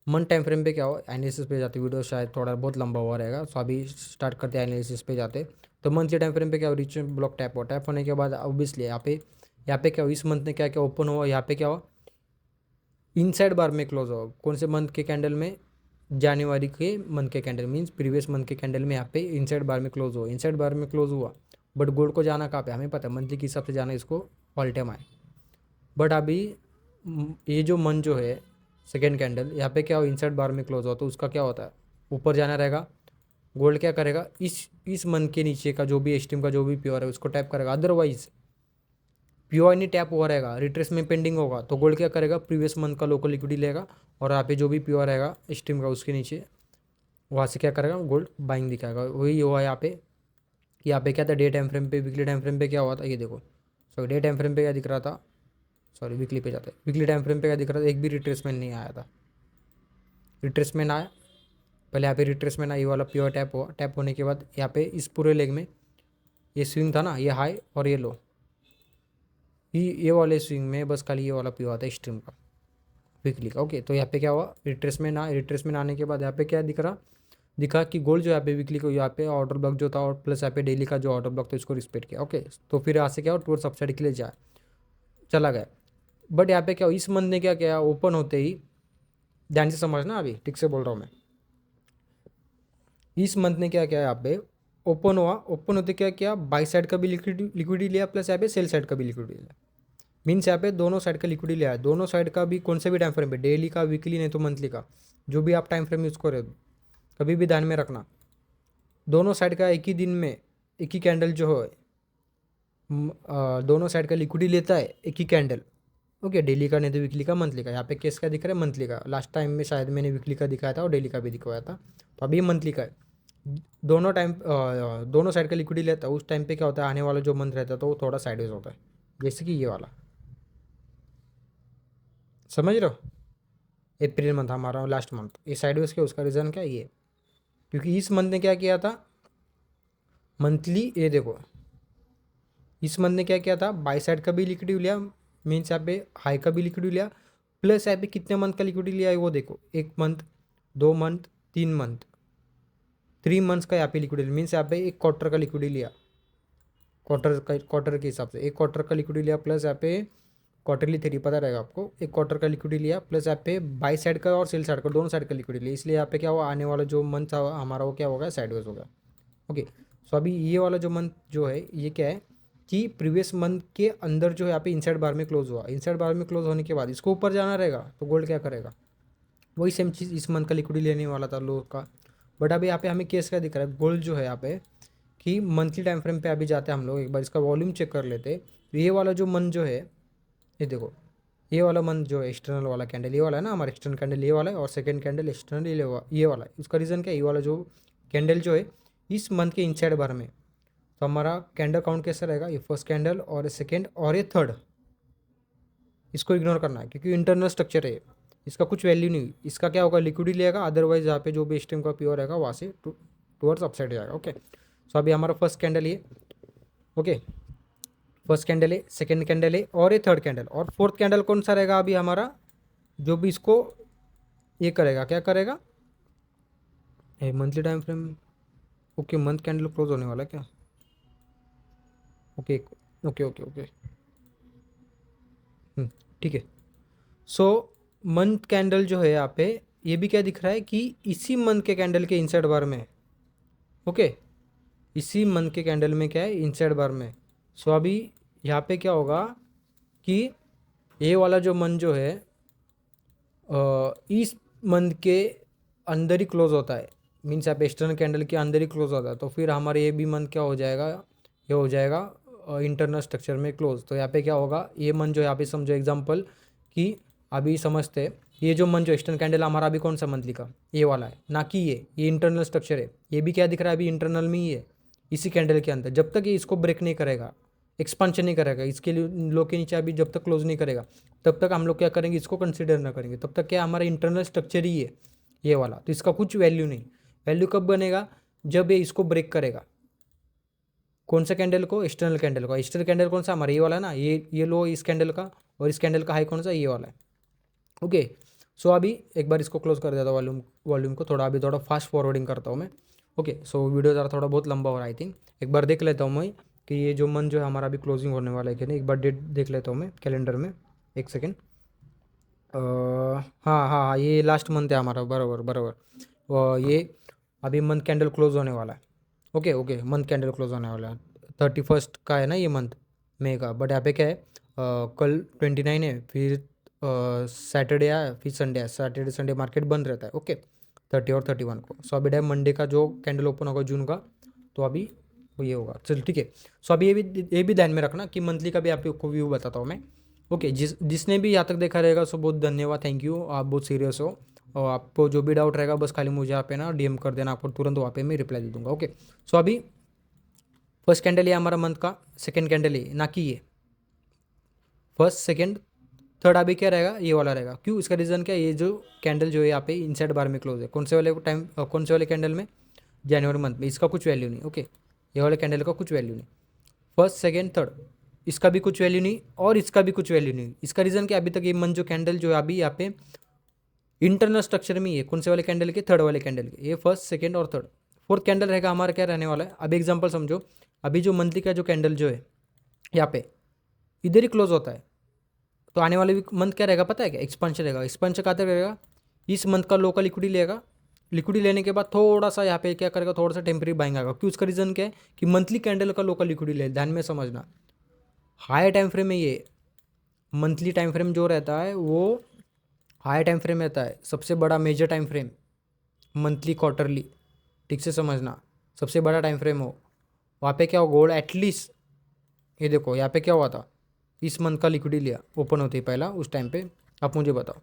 मंथ टाइम फ्रेम पे क्या हो, एनालिसिस पे जाते, वीडियो शायद थोड़ा बहुत लंबा हुआ रहेगा, सो अभी स्टार्ट करते हैं एनालिसिस पे जाते। तो मंथली टाइम फ्रेम पे क्या हो, रिच ब्लॉक टैप हो, टैप होने के बाद ऑब्वियसली यहाँ पे क्या हो, इस मंथ में क्या क्या ओपन हुआ, यहाँ पे क्या हो, इनसाइड बार में क्लोज हो। कौन से मंथ के कैंडल में, जनवरी के मंथ के कैंडल, मीन्स प्रीवियस मंथ के कैंडल में यहाँ पे इनसाइड बार में क्लोज हो, इनसाइड बार में क्लोज हुआ। बट गोल्ड को जाना कहाँ पे, हमें पता है मंथली के हिसाब से जाना, इसको ऑल टाइम आए। बट अभी ये जो मंथ जो है सेकेंड कैंडल, यहाँ पे क्या हो, इनसाइड बार में क्लोज हो, तो उसका क्या होता है, ऊपर जाना रहेगा। गोल्ड क्या करेगा, इस मंथ के नीचे का जो भी एस्टीम का जो भी प्योर है उसको टैप करेगा। अदरवाइज प्योर नहीं टैप हुआ रहेगा, रिट्रेस में पेंडिंग होगा, तो गोल्ड क्या करेगा, प्रीवियस मंथ का लोकल लिक्विडिटी लेगा, और यहाँ पे जो भी प्योर रहेगा स्ट्रीम का उसके नीचे, वहाँ से क्या करेगा, गोल्ड बाइंग दिखाएगा। वही हुआ यहाँ पे कि यहाँ पे क्या था, डे टाइम फ्रेम पे, वीकली टाइम फ्रेम पे क्या हुआ था, ये देखो। सॉरी, डे टाइम फ्रेम पे क्या दिख रहा था, सॉरी वीकली पे जाते हैं, वीकली टाइम फ्रेम पे क्या दिख रहा था, एक भी रिट्रेसमेंट नहीं आया था। रिट्रेसमेंट आया, पहले यहाँ पे रिट्रेसमेंट आया, ये वाला प्योर टैप हुआ, टैप होने के बाद यहाँ पे इस पूरे लेग में ये स्विंग था ना, ये हाई और ये लो, ये वाले स्विंग में बस खाली ये वाला पी हुआ था स्ट्रीम का वीकली का। ओके, तो यहाँ पे क्या हुआ, रिट्रेसमेंट आने के बाद यहाँ पे क्या दिखा कि गोल्ड जो यहाँ पे वीकली को यहाँ पे ऑर्डर ब्लॉक जो था और प्लस यहाँ पे डेली का जो ऑर्डर ब्लॉक था इसको रिस्पेक्ट किया। ओके, तो फिर यहाँ से क्या हुआ, टूवर्ड सबसाइड के लिए चला गया। बट यहाँ पे क्या हुआ, इस मंथ ने क्या किया, ओपन होते ही, ध्यान से समझना, अभी ठीक से बोल रहा हूँ मैं, इस मंथ ने क्या किया, यहाँ पे ओपन हुआ, ओपन होते क्या किया, बाई साइड का भी लिक्विडिटी लिया प्लस यहाँ पे सेल साइड का भी लिक्विडिटी लिया। मीन्स यहाँ पे दोनों साइड का लिक्विडिटी लिया है, दोनों साइड का भी, कौन से भी टाइम फ्रेम पे, डेली का, वीकली, नहीं तो मंथली का, जो भी आप टाइम फ्रेम यूज़ करो, कभी भी ध्यान में रखना, दोनों साइड का एक ही दिन में एक ही कैंडल जो है, दोनों साइड का लिक्विडिटी लेता है एक ही कैंडल। ओके, डेली का नहीं तो वीकली का, मंथली का। यहाँ पे केस क्या दिख रहा है, मंथली का। लास्ट टाइम में शायद मैंने वीकली का दिखाया था और डेली का भी दिखाया था, तो अभी ये मंथली का है। दोनों साइड का लिक्विडिटी लेता है, उस टाइम पे क्या होता है, आने वाला जो मंथ रहता है तो वो थोड़ा साइडवेज होता है, जैसे कि ये वाला, समझ रहे हो, अप्रैल मंथ हमारा लास्ट मंथ, ये साइडवेज क्या, उसका रीज़न क्या है ये, क्योंकि इस मंथ ने क्या किया था, मंथली, ये देखो, इस मंथ ने क्या किया था, बाई साइड का भी लिक्विडिटी लिया, मीन्स यहाँ पे हाई का भी लिक्विडिटी लिया, प्लस यहाँ पे कितने मंथ का लिक्विडिटी लिया है वो देखो, 1 मंथ, 2 मंथ, 3 मंथ, 3 मंथ्स का यहाँ पे लिक्विडिटी, मीन्स यहाँ पे एक क्वार्टर का लिक्विडिटी लिया, क्वार्टर के हिसाब से एक क्वार्टर का लिक्विडिटी लिया, प्लस यहाँ पे क्वार्टरली थ्री पता रहेगा आपको, एक क्वार्टर का लिक्विडिटी लिया, प्लस यहाँ पे बाई साइड का और सेल साइड का, दोनों साइड का लिक्विडिटी लिया, इसलिए यहाँ पे क्या हुआ, आने वाला जो मंथ था हमारा वो क्या होगा, साइडवेज होगा। ओके, सो अभी ये वाला जो मंथ जो है ये क्या है कि प्रीवियस मंथ के अंदर जो है यहाँ पे इनसाइड बार में क्लोज हुआ, इनसाइड बार में क्लोज होने के बाद इसको ऊपर जाना रहेगा, तो गोल्ड क्या करेगा, वही सेम चीज़ इस मंथ का लिक्विडिटी लेने वाला था लो का। बट अभी यहाँ पे हमें केस क्या दिख रहा है, गोल्ड जो है यहाँ पे कि मंथली टाइम फ्रेम पे अभी जाते हैं हम लोग, एक बार इसका वॉल्यूम चेक कर लेते। तो ये वाला जो मंथ जो है, ये देखो, ये वाला मंथ जो है एक्सटर्नल वाला कैंडल ये वाला है ना, हमारा एक्सटर्नल कैंडल ये वाला है, और सेकंड कैंडल एक्सटर्नल ये वाला है। उसका रीज़न क्या है, ये वाला जो कैंडल जो है इस मंथ के इनसाइड बार में, तो हमारा कैंडल काउंट कैसा रहेगा, ये फर्स्ट कैंडल और ये सेकेंड और ये थर्ड, इसको इग्नोर करना है क्योंकि इंटरनल स्ट्रक्चर है, इसका कुछ वैल्यू नहीं, इसका क्या होगा, लिक्विडिटी लेगा, अदरवाइज यहाँ पे जो भी स्ट्रीम का प्योर रहेगा वहाँ से टूवर्ड्स अपसाइड जाएगा। ओके, सो अभी हमारा फर्स्ट कैंडल ये, ओके, फर्स्ट कैंडल है, सेकेंड कैंडल है और ये थर्ड कैंडल, और फोर्थ कैंडल कौन सा रहेगा अभी हमारा, जो भी इसको ये करेगा, क्या करेगा, monthly time frame. Okay, month candle close होने वाला है क्या, ओके ओके ओके ओके, ठीक है। सो मंथ कैंडल जो है यहाँ पे, ये भी क्या दिख रहा है कि इसी मंथ के कैंडल के इनसाइड बार में, ओके, इसी मंथ के कैंडल में क्या है, इनसाइड बार में। सो अभी यहाँ पे क्या होगा कि ये वाला जो मंथ जो है इस मंथ के अंदर ही क्लोज होता है, मीन्स आप एक्सटर्नल कैंडल के अंदर ही क्लोज होता है, तो फिर हमारे ये भी मंथ क्या हो जाएगा, ये हो जाएगा इंटरनल स्ट्रक्चर में क्लोज। तो यहाँ पे क्या होगा, ये मंथ जो यहाँ पे समझो एग्जांपल कि अभी समझते, ये जो मंथ जो एक्सटर्नल कैंडल हमारा अभी कौन सा मंथली का, ये वाला है ना, कि ये इंटरनल स्ट्रक्चर है, ये भी क्या दिख रहा है अभी इंटरनल में ही है, इसी कैंडल के अंदर, जब तक ये इसको ब्रेक नहीं करेगा, एक्सपांशन नहीं करेगा, इसके लो के नीचे अभी जब तक क्लोज नहीं करेगा, तब तक हम लोग क्या करेंगे, इसको कंसिडर ना करेंगे, तब तक क्या हमारा इंटरनल स्ट्रक्चर ही है ये वाला, तो इसका कुछ वैल्यू नहीं। वैल्यू कब बनेगा, जब ये इसको ब्रेक करेगा, कौन सा कैंडल को, एक्सटर्नल कैंडल को। एक्सटर्नल कैंडल कौन सा हमारा ये वाला है ना, ये लो इस कैंडल का, और इस कैंडल का हाई कौन सा, ये वाला है। ओके, सो अभी एक बार इसको क्लोज कर देता हूँ, वॉल्यूम को थोड़ा, अभी थोड़ा फास्ट फॉरवर्डिंग करता हूँ मैं। ओके, सो वीडियो ज़रा थोड़ा बहुत लंबा हो रहा है आई थिंक, एक बार देख लेता हूँ मैं कि ये जो मंथ जो है हमारा अभी क्लोजिंग होने वाला है कि नहीं, एक बार डेट देख लेता हूँ मैं कैलेंडर में, एक सेकेंड। हाँ हाँ हाँ, ये लास्ट मंथ है हमारा, बराबर बराबर, ये अभी मंथ कैंडल क्लोज होने वाला है। Okay okay, month candle close होने वाला है, 31 का है ना ये मंथ मई का। बट यहाँ पे क्या है, कल 29 है, फिर सैटरडे है, फिर संडे है, सैटरडे संडे मार्केट बंद रहता है। ओके, 30 और 31 को। सो अभी टाइम मंडे का जो कैंडल ओपन होगा जून का, तो अभी वो ये होगा, चल ठीक है। सो अभी ये भी ध्यान में रखना कि मंथली का भी आपको व्यू बताता हूँ मैं। ओके, जिसने भी यहाँ तक देखा रहेगा सो बहुत धन्यवाद, थैंक यू, आप बहुत सीरियस हो, और आपको जो भी डाउट रहेगा बस खाली मुझे यहाँ पे ना डीएम कर देना, आपको तुरंत वहाँ पे मैं रिप्लाई दे दूँगा। ओके, सो अभी फर्स्ट कैंडल ये हमारा मंथ का, सेकेंड कैंडल ये ना कि ये फर्स्ट सेकेंड थर्ड अभी क्या रहेगा, ये वाला रहेगा। क्यों? इसका रीज़न क्या है, ये जो कैंडल जो है यहाँ पे इनसाइड बार में क्लोज है, कौन से वाले टाइम, कौन से वाले कैंडल में, जनवरी मंथ में, इसका कुछ वैल्यू नहीं। ओके, ये वाले कैंडल का कुछ वैल्यू नहीं, फर्स्ट सेकेंड थर्ड, इसका भी कुछ वैल्यू नहीं और इसका भी कुछ वैल्यू नहीं। इसका रीज़न क्या, अभी तक ये मंथ जो कैंडल जो है अभी यहाँ पे इंटरनल स्ट्रक्चर में ही है, कौन से वाले कैंडल के, थर्ड वाले कैंडल के, ये फर्स्ट सेकेंड और थर्ड। फोर्थ कैंडल रहेगा हमारा क्या रहने वाला है, अभी एग्जाम्पल समझो, अभी जो मंथली का जो कैंडल जो है यहाँ पे इधर ही क्लोज होता है, तो आने वाले मंथ क्या रहेगा पता है क्या, एक्सपेंशन रहेगा। एक्सपेंशन कहाँ तक रहेगा, इस मंथ का लोकल लिक्विडिटी लेगा, लिक्विडिटी लेने के बाद थोड़ा सा यहाँ पे क्या करेगा, थोड़ा सा टेम्परेरी बाइंग आएगा। क्यों? उसका रीज़न क्या है कि मंथली कैंडल का लोकल लिक्विडिटी ले, ध्यान में समझना। हाई टाइम फ्रेम में ये मंथली टाइम फ्रेम जो रहता है वो हाई टाइम फ्रेम रहता है, सबसे बड़ा major time frame monthly quarterly, ठीक से समझना, सबसे बड़ा टाइम फ्रेम हो। वहाँ पे क्या हो, गोल्ड एटलीस्ट, ये देखो यहाँ पे क्या हुआ था, इस मंथ का लिक्विडिटी लिया, ओपन होती है पहला, उस टाइम पे आप मुझे बताओ,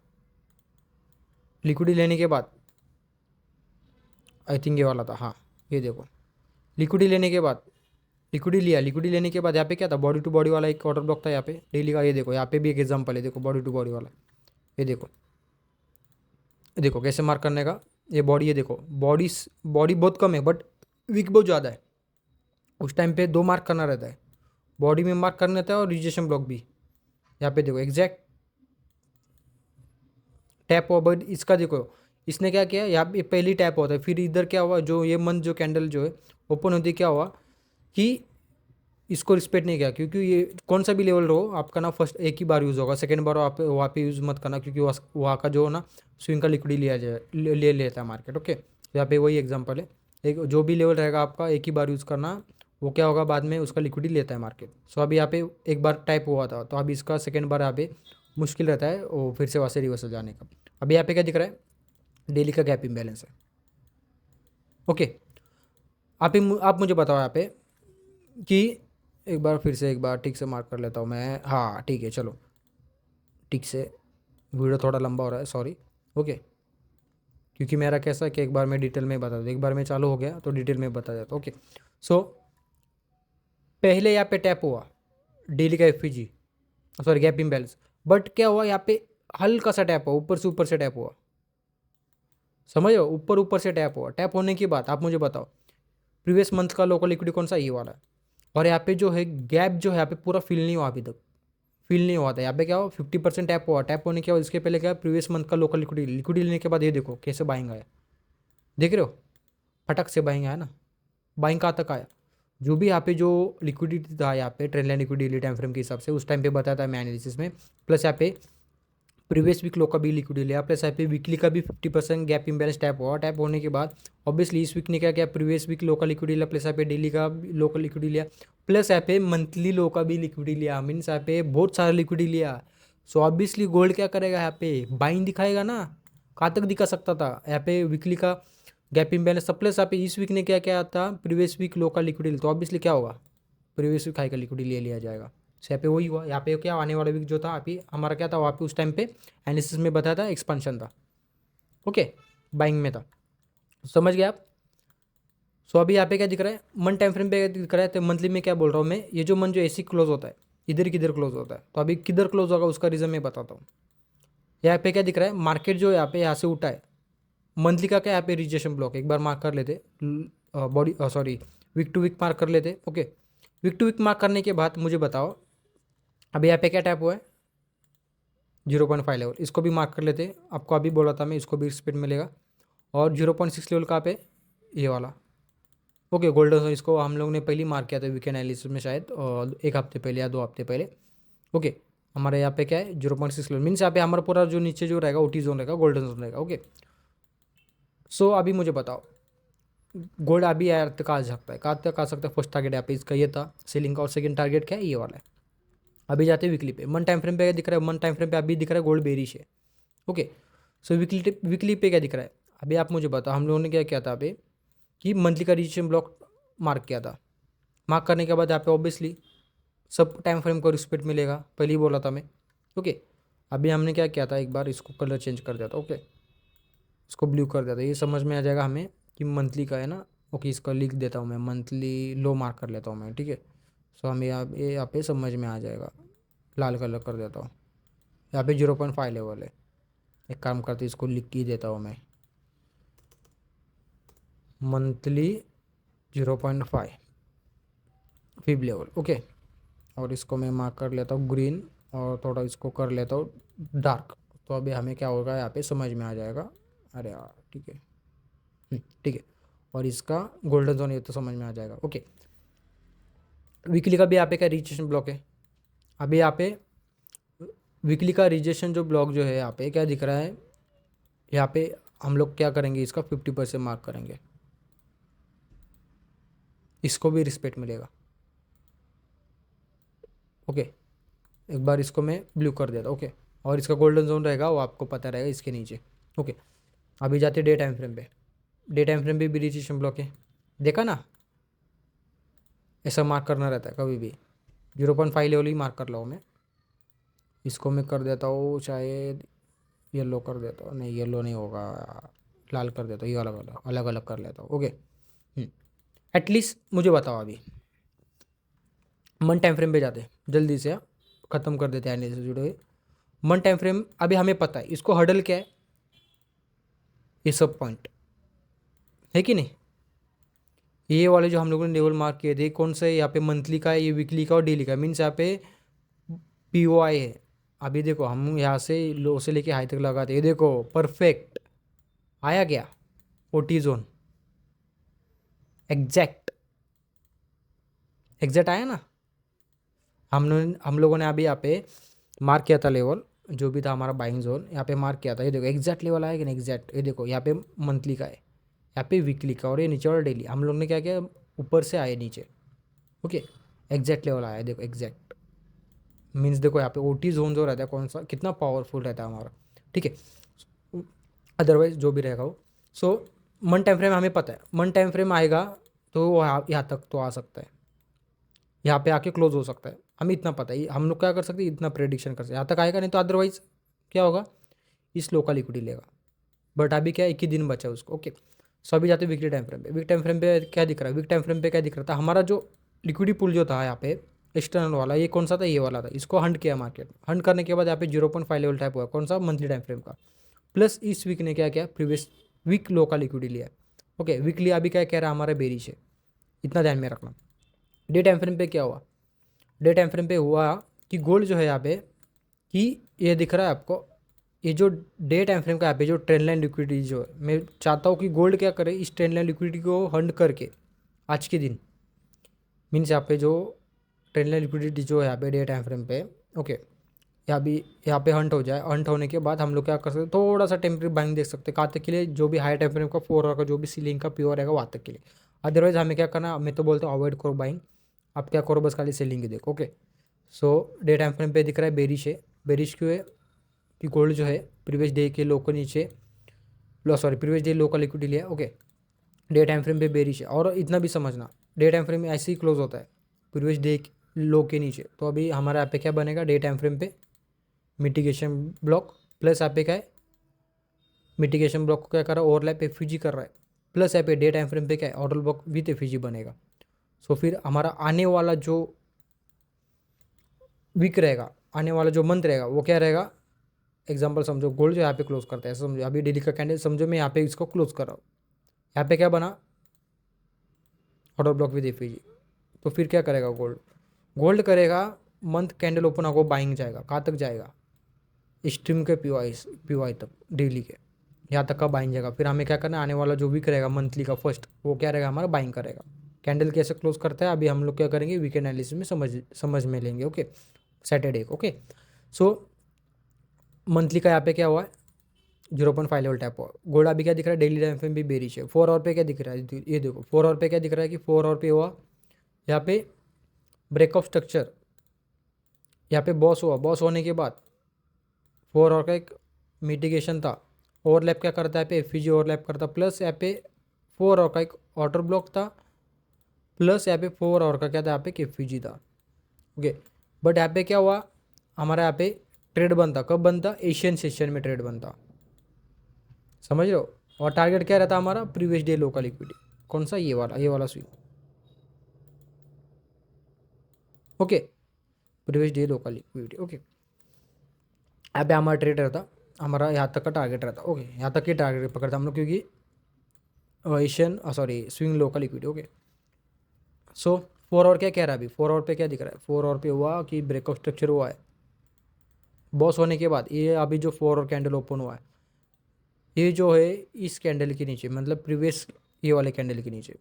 लिक्विडिटी लेने के बाद आई थिंक ये वाला था, हाँ ये देखो, लिक्विडिटी लेने के बाद, लिक्विडिटी लिया, लिक्विडिटी लेने के बाद यहाँ पे क्या था, बॉडी टू बॉडी वाला एक ऑर्डर ब्लॉक था यहाँ पे डेली का, ये देखो यहाँ पे भी एक एग्जांपल है, देखो बॉडी टू बॉडी वाला, ये देखो, ये देखो कैसे मार्क करने का, ये बॉडी, ये देखो बॉडी, बॉडी बहुत कम है बट विक बहुत ज़्यादा है, उस टाइम पे दो मार्क करना रहता है, बॉडी में मार्क करना रहता है और रिजेक्शन ब्लॉक भी। यहाँ पे देखो एग्जैक्ट टैप हुआ, बट इसका देखो इसने क्या किया, यहाँ पे पहली टैप होता है, फिर इधर क्या हुआ, जो ये मंथ जो कैंडल जो है ओपन होती, क्या हुआ कि इसको रिस्पेक्ट नहीं किया, क्योंकि ये कौन सा भी लेवल हो आपका ना, फर्स्ट एक ही बार यूज़ होगा, सेकेंड बार आप वहाँ पे यूज़ मत करना, क्योंकि वहाँ का जो ना स्विंग का लिक्विड लिया जाए, ले लेता है मार्केट। ओके, यहाँ पे वही एग्जांपल है, एक जो भी लेवल रहेगा आपका एक ही बार यूज़ करना, वो क्या होगा बाद में उसका लिक्विडिटी लेता है मार्केट। सो अभी यहाँ पे एक बार टाइप हुआ था, तो अभी इसका सेकेंड बार यहाँ पे मुश्किल रहता है वो फिर से वहाँ से रिवर्सल जाने का। अभी यहाँ पे क्या दिख रहा है, डेली का गैप इम्बैलेंस है। ओके, आप मुझे बताओ यहाँ पे कि एक बार फिर से एक बार ठीक से मार्क कर लेता हूँ मैं, हाँ ठीक है चलो, ठीक से, वीडियो थोड़ा लंबा हो रहा है सॉरी। ओके, क्योंकि मेरा कैसा है कि एक बार मैं डिटेल में बता दूँ, एक बार मैं चालू हो गया तो डिटेल में बता देता। ओके, सो पहले यहाँ पे टैप हुआ डेली का F sorry gap imbalance, but क्या हुआ यहाँ पे हल्का सा टैप हुआ, ऊपर से टैप हुआ, समझो ऊपर से टैप हुआ। टैप होने के बाद आप मुझे बताओ प्रीवियस मंथ का लोकल लिक्विडिटी कौन सा, ये वाला है, और यहाँ पे जो है गैप जो है यहाँ पे पूरा फिल नहीं हुआ, अभी तक फिल नहीं हुआ था। यहाँ पे क्या हुआ 50% टैप हुआ, टैप होने के बाद इसके पहले क्या, प्रीवियस मंथ का लोकल लिक्विडिटी, लिक्विडिटी लेने के बाद ये देखो कैसे बाइंग आया, देख रहे हो, फटक से बाइंग आया ना। बाइंग कहाँ तक आया, जो भी यहाँ पे जो लिक्विडिटी था यहाँ पे trend line liquidity time frame के हिसाब से उस टाइम पे बताया था मैं एनालिसिस में, प्लस यहाँ पे प्रीवियस वीक लो का भी लिक्विडिटी लिया, प्लस यहाँ पे वीकली का भी 50% गैप इम्बैलेंस टैप हुआ। टैप होने के बाद ऑब्वियसली इस वीक ने क्या किया, प्रीवियस वीक लो का लिक्विडिटी लिया, प्लस यहाँ पे डेली का लोकल लिक्विडिटी लिया, प्लस यहाँ पे मंथली लो का भी लिक्विडिटी लिया, मीन्स यहाँ पे बहुत सारा लिक्विडिटी लिया। सो ऑब्वियसली गोल्ड क्या करेगा, यहाँ पे बाइंग दिखाएगा ना, कहाँ तक दिखा सकता था, यहाँ पे वीकली का गैप इम्बैलेंस सब, प्लस यहाँ पे इस वीक ने क्या क्या था, प्रीवियस वीक लो का लिक्विडिटी, तो ऑब्वियसली क्या होगा, प्रीवियस वीक हाई का लिक्विडिटी ले लिया जाएगा। सो यहाँ पे वही हुआ, यहाँ पे क्या आने वाला वीक जो था अभी हमारा क्या था, वहाँ पे उस टाइम पे एनालिसिस में बताया था एक्सपेंशन था। ओके, बाइंग में था, समझ गए आप। सो अभी यहाँ पे क्या दिख रहा है, मंथ टाइम फ्रेम पे दिख रहा है, तो मंथली में क्या बोल रहा हूँ मैं, ये जो मंथ जो ऐसी क्लोज होता है इधर किधर क्लोज होता है, तो अभी किधर क्लोज होगा उसका रीज़न मैं बताता हूँ। यहाँ पे क्या दिख रहा है, मार्केट जो यहाँ पे यहाँ से उठा है, मंथली का क्या यहाँ पे रिजेक्शन ब्लॉक, एक बार मार्क कर लेते, body sorry week to week mark कर लेते। Okay, week to week mark करने के बाद मुझे बताओ अभी यहाँ पे क्या टैप हुआ है, 0.5 लेवल, इसको भी मार्क कर लेते, आपको अभी बोला था मैं, इसको भी स्पीड मिलेगा, और 0.6 लेवल कहाँ पे, ये वाला। ओके, गोल्डन इसको हम लोग ने पहले मार्क किया था वीकेंड एनालिसिस में शायद, और एक हफ्ते पहले या 2 हफ्ते पहले। ओके, हमारे यहाँ पे क्या है 0.6 लेवल, मीन्स यहाँ पे हमारा पूरा जो नीचे जो रहेगा ओटी जोन रहेगा, गोल्डन जोन रहेगा। ओके, सो अभी मुझे बताओ गोल्ड अभी यार तक आ सकता है, कहाँ तक आ सकता है, फर्स्ट टारगेट यहाँ पे इसका ये था सेलिंग का, और सेकंड टारगेट क्या है, ये वाला है। अभी जाते हैं वीकली पे, मन टाइम फ्रेम पे क्या दिख रहा है, मन टाइम फ्रेम पे अभी दिख रहा है गोल्ड बेरिश है। ओके, सो वीकली पे क्या दिख रहा है, अभी आप मुझे बताओ हम लोगों ने क्या किया था अभी कि मंथली का रिजेक्शन ब्लॉक मार्क किया था, मार्क करने के बाद यहाँ पे ऑब्वियसली सब टाइम फ्रेम को रिस्पेक्ट मिलेगा, पहले ही बोला था मैं। ओके, अभी हमने क्या किया था, एक बार इसको कलर चेंज कर दिया था। ओके, इसको ब्लू कर दिया था, ये समझ में आ जाएगा हमें कि मंथली का है ना। ओके, इसको लिख देता हूँ मैं, मंथली लो मार्क कर लेता हूँ मैं, ठीक है। सो हमें यहाँ पे समझ में आ जाएगा, लाल कलर कर देता हूँ, यहाँ पे 0.5 लेवल है। एक काम करते इसको लिख के ही देता हूँ मैं, मंथली 0.5 फिब लेवल। ओके, और इसको मैं मार्क कर लेता हूँ ग्रीन, और थोड़ा इसको कर लेता हूँ डार्क। तो अभी हमें क्या होगा यहाँ पे समझ में आ जाएगा। अरे यार ठीक है, ठीक है। और इसका गोल्डन जोन ये तो समझ में आ जाएगा। ओके, वीकली का भी यहाँ पे क्या रिजेक्शन ब्लॉक है। अभी यहाँ पे वीकली का रिजेक्शन जो ब्लॉक जो है यहाँ पे क्या दिख रहा है, यहाँ पे हम लोग क्या करेंगे, इसका 50% मार्क करेंगे, इसको भी रिस्पेक्ट मिलेगा। ओके, एक बार इसको मैं ब्लू कर देता हूँ। ओके, और इसका गोल्डन जोन रहेगा वो आपको पता रहेगा इसके नीचे। ओके, अभी जाते डे टाइम फ्रेम पे। डे टाइम फ्रेम पे भी रिजेक्शन ब्लॉक है, देखा ना, ऐसा मार्क करना रहता है कभी भी। 0.5 लेवल ही मार्क कर लो मैं। इसको मैं कर देता हूँ शायद येलो कर देता हूँ, नहीं येलो नहीं होगा, लाल कर देता हूँ, ये अलग अलग अलग अलग कर लेता हूँ। ओके, एटलीस्ट मुझे बताओ अभी मन टाइम फ्रेम पे जाते हैं जल्दी से, ख़त्म कर देते हैं एनालिसिस वीडियो। मन टाइम फ्रेम अभी हमें पता है इसको हर्डल क्या है, ये सब पॉइंट है कि नहीं। ये वाले जो हम लोगों ने लेवल मार्क किए थे कौन सा है, यहाँ पे मंथली का है, ये वीकली का और डेली का, मीन्स यहाँ पे POI है। अभी देखो हम यहाँ से लो से लेके हाई तक लगाते, ये देखो परफेक्ट आया क्या, OT जोन एग्जैक्ट एग्जैक्ट आया ना। हम लोगों ने अभी यहाँ पे मार्क किया था लेवल, जो भी था हमारा बाइंग जोन यहाँ पे मार्क किया था, ये देखो एग्जैक्ट लेवल आया कि नहीं एग्जैक्ट। ये देखो यहाँ पे मंथली का है, यहाँ पे वीकली का, और ये नीचे वाला डेली। हम लोग ने क्या किया, ऊपर से आए नीचे। ओके, एग्जैक्ट लेवल आया है, देखो एग्जैक्ट मीन्स देखो यहाँ पे OT जोन जो रहता है कौन सा, कितना पावरफुल रहता है हमारा, ठीक है। अदरवाइज जो भी रहेगा वो। सो मन टाइम फ्रेम हमें पता है, मन टाइम फ्रेम आएगा तो वो यहाँ तक तो आ सकता है, यहाँ पे आके क्लोज हो सकता है, हमें इतना पता है। हम लोग क्या कर सकते हैं, इतना प्रेडिक्शन कर सकते हैं, यहाँ तक आएगा, नहीं तो अदरवाइज क्या होगा, इस लो का लिक्विडिटी लेगा। बट अभी क्या 21 दिन बचा है उसको। ओके, सो अभी जाते हैं वीकली टाइम फ्रेम पे। वीक टाइम फ्रेम पे क्या दिख रहा है, वीक टाइम फ्रेम पे क्या दिख रहा था, हमारा जो लिक्विडिटी पुल जो था यहाँ पे एक्सटर्नल वाला, ये कौन सा था, ये वाला था। इसको हंट किया मार्केट, हंट करने के बाद यहाँ पे 0.5 लेवल टाइप हुआ, कौन सा, मंथली टाइम फ्रेम का। प्लस इस वीक ने क्या किया, प्रीवियस वीक लो का लिक्विडिटी लिया। ओके, वीकली अभी क्या कह रहा है, हमारा बेरिश है, इतना ध्यान में रखना। डे टाइम फ्रेम पे क्या हुआ, डे टाइम फ्रेम पे हुआ कि गोल्ड जो है यहाँ पे, कि ये दिख रहा है आपको, ये जो डे टाइम फ्रेम का यहाँ पे जो ट्रेंड लाइन लिक्विडिटी जो है, मैं चाहता हूँ कि गोल्ड क्या करे, इस ट्रेंड लाइन लिक्विडिटी को हंट करके आज के दिन, मीन्स यहाँ पे जो ट्रेंड लाइन लिक्विडिटी जो है यहाँ पे डे टाइम फ्रेम पे, ओके, यहाँ पे हंट हो जाए। हंट होने के बाद हम लोग क्या कर सकते हैं, थोड़ा सा टेम्परेरी बाइंग देख सकते हैं, कहाँ तक के लिए, जो भी हाई टाइम फ्रेम का 4 आवर का जो भी सीलिंग का प्योर रहेगा वहाँ तक के लिए। अदरवाइज हमें क्या करना, मैं तो बोलता हूँ अवॉइड करो बाइंग, आप क्या करो बस खाली सेलिंग ही देखो। ओके, सो डे टाइम फ्रेम पे दिख रहा है बेरिश है। बेरिश क्यों है, कि गोल्ड जो है प्रीवियस डे के लो को नीचे, लो सॉरी प्रीवियस डे लो का लिक्विडिटी लिया। ओके, डे टाइम फ्रेम पे बेरिश है, और इतना भी समझना डे टाइम फ्रेम में ऐसे ही क्लोज होता है प्रीवियस डे लो के नीचे। तो अभी हमारा यहाँ पे क्या बनेगा, डे टाइम फ्रेम पे मिटिगेशन ब्लॉक, प्लस यहाँ पे क्या है, मिटिगेशन ब्लॉक को क्या कर रहा है, ओवरलैप FUG कर रहा है, प्लस यहाँ पे डे टाइम फ्रेम पे क्या है, ऑर्डर ब्लॉक विथ FUG बनेगा। सो फिर हमारा आने वाला जो वीक रहेगा, आने वाला जो मंथ रहेगा वो क्या रहेगा, एग्जांपल समझो गोल्ड जो यहाँ पे क्लोज करता है, ऐसा समझो अभी डेली का कैंडल समझो, मैं यहाँ पे इसको क्लोज कर रहा हूँ, यहाँ पे क्या बना, ऑर्डर ब्लॉक विद FUG। तो फिर क्या करेगा गोल्ड, गोल्ड करेगा मंथ कैंडल ओपन होगा, बाइंग जाएगा, कहाँ तक जाएगा, स्ट्रीम के POI तक, डेली के यहाँ तक का बाइंग जाएगा। फिर हमें क्या करना है, आने वाला जो वीक रहेगा मंथली का फर्स्ट, वो क्या रहेगा हमारा, बाइंग करेगा। कैंडल कैसे क्लोज करता है अभी हम लोग क्या करेंगे, वीकेंड एनालिसिस में समझ में लेंगे। ओके, सैटरडे को। ओके, सो मंथली का यहाँ पे क्या हुआ है, 0.5 लेवल टैप हुआ। गोल्ड अभी क्या दिख रहा है, डेली टाइम फ्रेम भी बेरिश है। 4 आवर पे क्या दिख रहा है, ये देखो 4 आवर पे क्या दिख रहा है, कि 4 आवर पे हुआ यहाँ पे ब्रेक ऑफ स्ट्रक्चर, यहाँ पे बॉस हुआ, बॉस होने के बाद 4 आवर का एक मिटिगेशन था, ओवरलैप क्या करता है, पे FUG ओवरलैप करता, प्लस यहाँ पे 4 आवर का एक ऑर्डर ब्लॉक था, प्लस यहाँ पे 4 आवर का क्या था, यहाँ पे FUG था। ओके, बट यहाँ पे क्या हुआ, हमारा यहाँ पे ट्रेड बनता, कब बनता, एशियन सेशन में ट्रेड बनता, समझ रहे हो। और टारगेट क्या रहता हमारा, प्रीवियस डे लो का लिक्विडिटी, कौन सा, ये वाला स्विंग। ओके, प्रीवियस डे लो का लिक्विडिटी। ओके, यहाँ पे हमारा ट्रेड रहता, हमारा यहाँ तक का टारगेट रहता। ओके, यहाँ तक ही टारगेट पकड़ता हम लोग, क्योंकि Asian sorry swing local equity. Okay, so 4 hour क्या कह रहा है अभी, 4 आवर पे क्या दिख रहा है, 4 आवर पे हुआ कि ब्रेकआउट स्ट्रक्चर हुआ है बॉस होने के बाद। ये अभी जो 4 आवर कैंडल ओपन हुआ है, ये जो है इस कैंडल के नीचे, मतलब प्रीवियस ये वाले कैंडल के नीचे।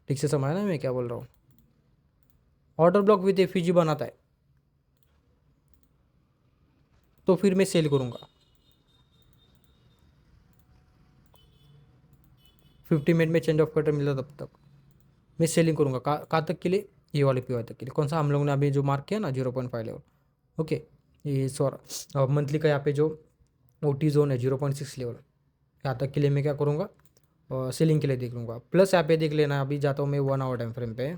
ठीक से समझा ना मैं क्या बोल रहा हूँ। ऑर्डर ब्लॉक विद एफईजी बनाता है तो फिर मैं सेल करूँगा 50 मिनट में चेंज ऑफ कटर मिला तब तक मैं सेलिंग करूँगा। कहाँ तक के लिए, ये वाले पी तक के लिए। कौन सा हम लोगों ने अभी जो मार्क किया ना 0.5 लेवल। ओके, ये मंथली का यहाँ पे जो OT जोन है 0.6 लेवल, यहाँ तक के लिए मैं क्या करूँगा, सेलिंग के लिए देख लूँगा। प्लस यहाँ पे देख लेना, अभी जाता हूँ मैं 1 आवर टाइम फ्रेम पे,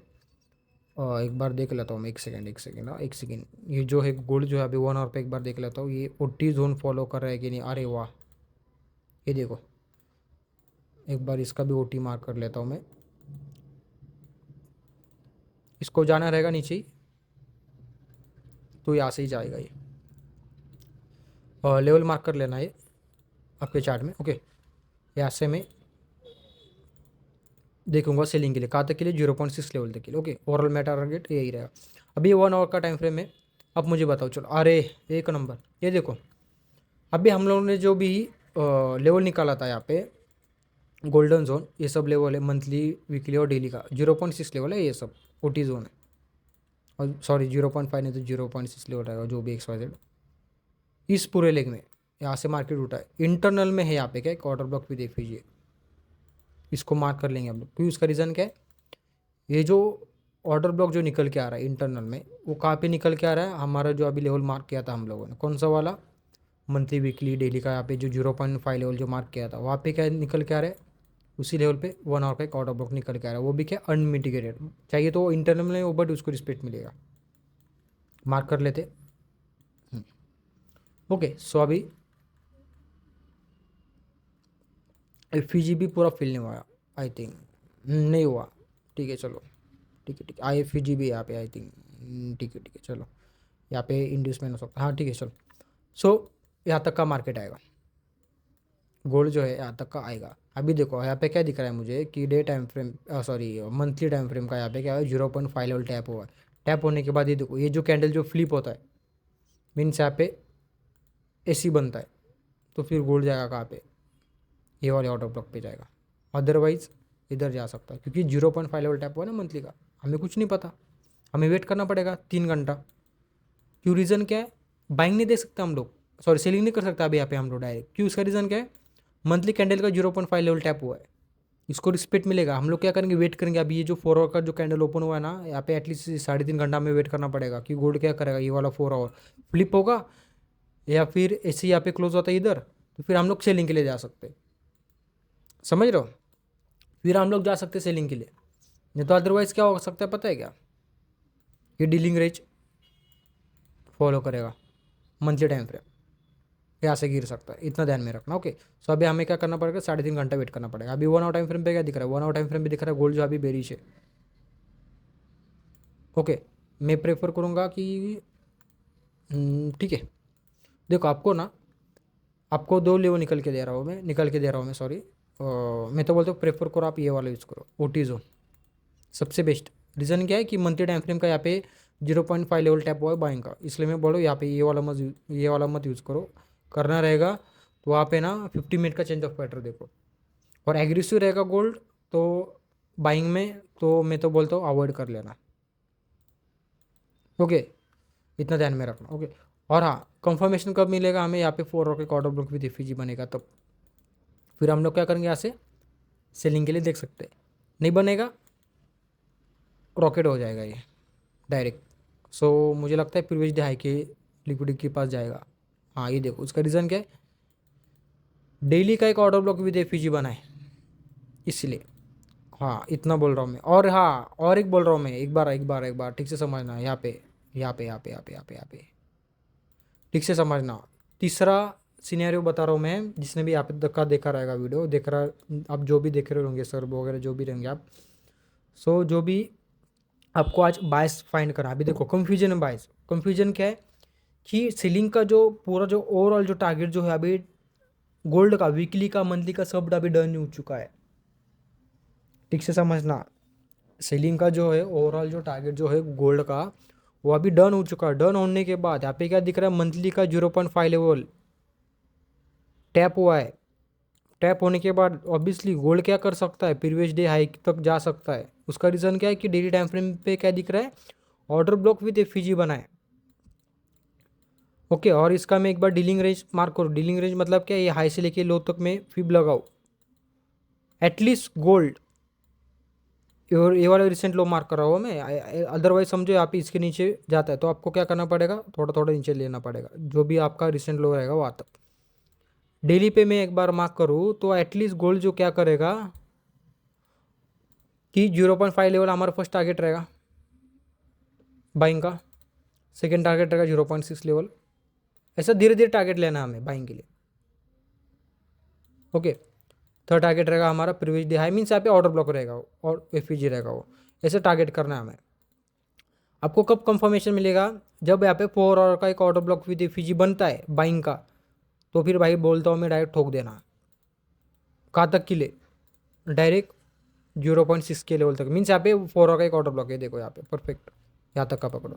एक बार देख लेता हूँ मैं, एक सेकेंड हाँ, एक सेकेंड। ये जो है गोल्ड जो है अभी 1 आवर पे एक बार देख लेता हूँ, ये OT जोन फॉलो कर रहा है कि नहीं। अरे वाह, ये देखो, एक बार इसका भी OT मार्क कर लेता हूँ मैं। इसको जाना रहेगा नीचे ही, तो यहाँ से ही जाएगा ये। लेवल मार्क कर लेना है आपके चार्ट में। ओके, यहाँ से मैं देखूंगा सेलिंग के लिए, कहाँ तक के लिए, 0.6 लेवल तक के लिए। ओके, ओवरऑल मेरा टारगेट यही रहेगा। अभी 1 आवर का टाइम फ्रेम है। अब मुझे बताओ, चलो, अरे एक नंबर, ये देखो अभी हम लोगों ने जो भी लेवल निकाला था यहाँ पे गोल्डन जोन, ये सब लेवल है मंथली, वीकली और डेली का। 0.6 लेवल है ये सब, OT जोन है। और सॉरी 0.5 नहीं तो 0.6 लेवल रहेगा, जो भी XYZ। इस पूरे लेग में यहाँ से मार्केट उठा है, इंटरनल में है यहाँ पे क्या, एक ऑर्डर ब्लॉक भी देख लीजिए। इसको मार्क कर लेंगे हम लोग, क्योंकि उसका रीज़न क्या है, ये जो ऑर्डर ब्लॉक जो निकल के आ रहा है इंटरनल में, वो कहाँ पे निकल के आ रहा है, हमारा जो अभी लेवल मार्क किया था हम लोगों ने, कौन सा वाला, मंथली वीकली डेली का, यहाँ पे जो 0.5 लेवल जो मार्क किया था, वहाँ पे क्या निकल के आ रहा है, उसी लेवल पे 1 आवर का एक ऑर्डर ब्लॉक निकल के आ रहा है। वो भी क्या, अनमिटिगेटेड चाहिए तो इंटरनल में हो, बट उसको रिस्पेक्ट मिलेगा। मार्क कर लेते। ओके, सो अभी FEG भी पूरा फिल नहीं हुआ, आई थिंक नहीं हुआ। ठीक है चलो, ठीक है IFEG भी यहाँ पे आई थिंक, ठीक है चलो, यहाँ पे इंड्यूसमेंट हो सकता है, हाँ ठीक है चलो। सो यहाँ तक का मार्केट आएगा, गोल्ड जो है यहाँ तक का आएगा। अभी देखो यहाँ पे क्या दिख रहा है मुझे कि day time frame, sorry monthly time frame का यहाँ पे क्या है, 0.5 लेवल टैप हुआ है। टैप होने के बाद ये देखो, ये जो कैंडल जो फ्लिप होता है, मीन्स यहाँ पे AC बनता है, तो फिर गोल्ड जाएगा कहाँ पे, ये वाले ऑर्डर ब्लॉक पे जाएगा। अदरवाइज इधर जा सकता है, क्योंकि 0.5 लेवल टैप हुआ ना मंथली का, हमें कुछ नहीं पता, हमें वेट करना पड़ेगा 3 घंटा। क्यों, रीज़न क्या है, बाइंग नहीं दे सकते हम लोग, सॉरी सेलिंग नहीं कर सकता अभी यहाँ पे हम लोग डायरेक्ट। क्यों, उसका रीज़न क्या है, मंथली कैंडल का 0.5 लेवल टैप हुआ है, इसको रिस्पेक्ट मिलेगा। हम लोग क्या करेंगे, वेट करेंगे। अभी ये जो 4 आवर का जो कैंडल ओपन हुआ है ना, यहाँ पे एटलीस्ट 3.5 घंटा में वेट करना पड़ेगा कि गोल्ड क्या करेगा, ये वाला 4 आवर फ्लिप होगा या फिर ऐसे यहाँ पे क्लोज होता है इधर, तो फिर हम लोग सेलिंग के लिए जा सकते हैं। समझ रहे हो, फिर हम लोग जा सकते हैं सेलिंग के लिए। नहीं तो अदरवाइज क्या हो सकता है पता है क्या, ये डीलिंग रेंज फॉलो करेगा मंथली टाइम फ्रेम, यहाँ से गिर सकता है, इतना ध्यान में रखना। ओके, सो अभी हमें क्या करना पड़ेगा, 3.5 घंटा वेट करना पड़ेगा। अभी 1 आवर टाइम फ्रेम पे क्या दिख रहा है, 1 आवर टाइम फ्रेम पे दिख रहा है गोल्ड जो अभी बेरिश है। ओके, मैं प्रेफर करूँगा कि ठीक है, देखो आपको ना, आपको 2 लेवल निकल के दे रहा हूँ मैं सॉरी, मैं तो बोलता हूँ प्रेफर करो आप ये वाला यूज़ करो, OT जोन सबसे बेस्ट। रीज़न क्या है कि मंथली टाइम फ्रेम का यहाँ पे 0.5 लेवल टैप हुआ है बाइंग का, इसलिए मैं बोलो यहाँ पे ये वाला मत यूज़ करो। करना रहेगा तो वहाँ पे ना 50 मिनट का चेंज ऑफ पैटर्न देखो, और एग्रेसिव रहेगा गोल्ड तो बाइंग में, तो मैं तो बोलता हूँ अवॉइड कर लेना। ओके, इतना ध्यान में रखना। ओके, और हाँ, कंफर्मेशन कब मिलेगा हमें, यहाँ पे 4 आवर का ऑर्डर ब्लॉक विद FEG बनेगा तब, फिर हम लोग क्या करेंगे, यहाँ से सेलिंग के लिए देख सकते हैं। नहीं बनेगा, रॉकेट हो जाएगा ये डायरेक्ट। सो मुझे लगता है प्रीवियस डे हाई के लिक्विडिटी के पास जाएगा। हाँ ये देखो, उसका रीज़न क्या है, डेली का एक ऑर्डर ब्लॉक विद FEG बना है इसलिए। हाँ इतना बोल रहा हूँ मैं, और हाँ और एक बोल रहा हूँ मैं, एक बार ठीक से समझना, यहाँ पे ठीक से समझना। तीसरा सिनेरियो बता रहा हूँ मैं, जिसने भी यहाँ पे धक्का देखा रहेगा वीडियो देख रहा, आप जो भी देख रहे होंगे सर वगैरह जो भी रहेंगे आप, सो जो भी आपको आज बायस फाइंड करना। अभी देखो कंफ्यूजन है, बायस कंफ्यूजन क्या है कि सेलिंग का जो पूरा जो ओवरऑल जो टारगेट जो है अभी गोल्ड का वीकली का मंथली का सब अभी डन हो चुका है। ठीक से समझना, सेलिंग का जो है ओवरऑल जो टारगेट जो है गोल्ड का वो अभी डन हो चुका है। डन होने के बाद यहाँ पे क्या दिख रहा है, मंथली का 0.5 लेवल टैप हुआ है। टैप होने के बाद ऑब्वियसली गोल्ड क्या कर सकता है, प्रीवियस डे हाई तक जा सकता है। उसका रीज़न क्या है कि डेली टाइम फ्रेम पे क्या दिख रहा है, ऑर्डर ब्लॉक विद एफईजी बना है। ओके, और इसका मैं एक बार डीलिंग रेंज मार्क करूँ। डीलिंग रेंज मतलब क्या, ये हाई से लेके लो तक में फिब लगाओ एटलीस्ट गोल्ड। ये वाला रिसेंट लो मार्क कर रहा हूँ मैं, अदरवाइज समझो आप इसके नीचे जाता है तो आपको क्या करना पड़ेगा, थोड़ा थोड़ा नीचे लेना पड़ेगा, जो भी आपका रिसेंट लो रहेगा वहाँ तक। डेली पे मैं एक बार मार्क करूँ तो एटलीस्ट गोल्ड जो क्या करेगा कि 0.5 लेवल हमारा फर्स्ट टारगेट रहेगा बाइंग का, सेकेंड टारगेट रहेगा 0.6 लेवल। ऐसा धीरे धीरे टारगेट लेना है हमें बाइंग के लिए। ओके, थर्ड टारगेट रहेगा हमारा प्रीवियस डे हाई, मीन्स यहाँ पे ऑर्डर ब्लॉक रहेगा और एफईजी रहेगा वो। ऐसे टारगेट करना है हमें। आपको कब कंफर्मेशन मिलेगा, जब यहाँ पे 4 आवर का एक ऑर्डर ब्लॉक विद एफईजी बनता है बाइंग का, तो फिर भाई बोलता हूँ मैं डायरेक्ट ठोक देना। कहाँ तक के लिए, डायरेक्ट 0.6 के लेवल तक, मीन्स यहाँ पे 4 आवर का एक ऑर्डर ब्लॉक है, देखो यहाँ पे परफेक्ट, यहाँ तक का पकड़ो,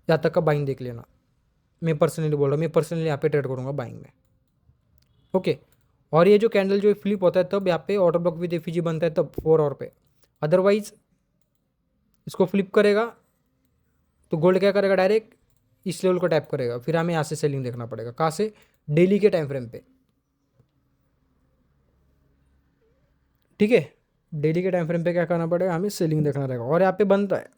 यहाँ तक का बाइंग देख लेना। मैं पर्सनली बोल रहा हूँ, मैं पर्सनली यहाँ पे ट्रेड करूँगा बाइंग में। ओके, और ये जो कैंडल जो फ्लिप होता है तब यहाँ पे ऑर्डर ब्लॉक विद एफईजी बनता है तब 4 आवर पे। अदरवाइज इसको फ्लिप करेगा तो गोल्ड क्या करेगा, डायरेक्ट इस लेवल को टैप करेगा, फिर हमें यहाँ से सेलिंग देखना पड़ेगा। कहाँ से, डेली के टाइम फ्रेम पे। ठीक है, डेली के टाइम फ्रेम पे क्या करना पड़ेगा, हमें सेलिंग देखना रहेगा। और यहाँ पे बनता है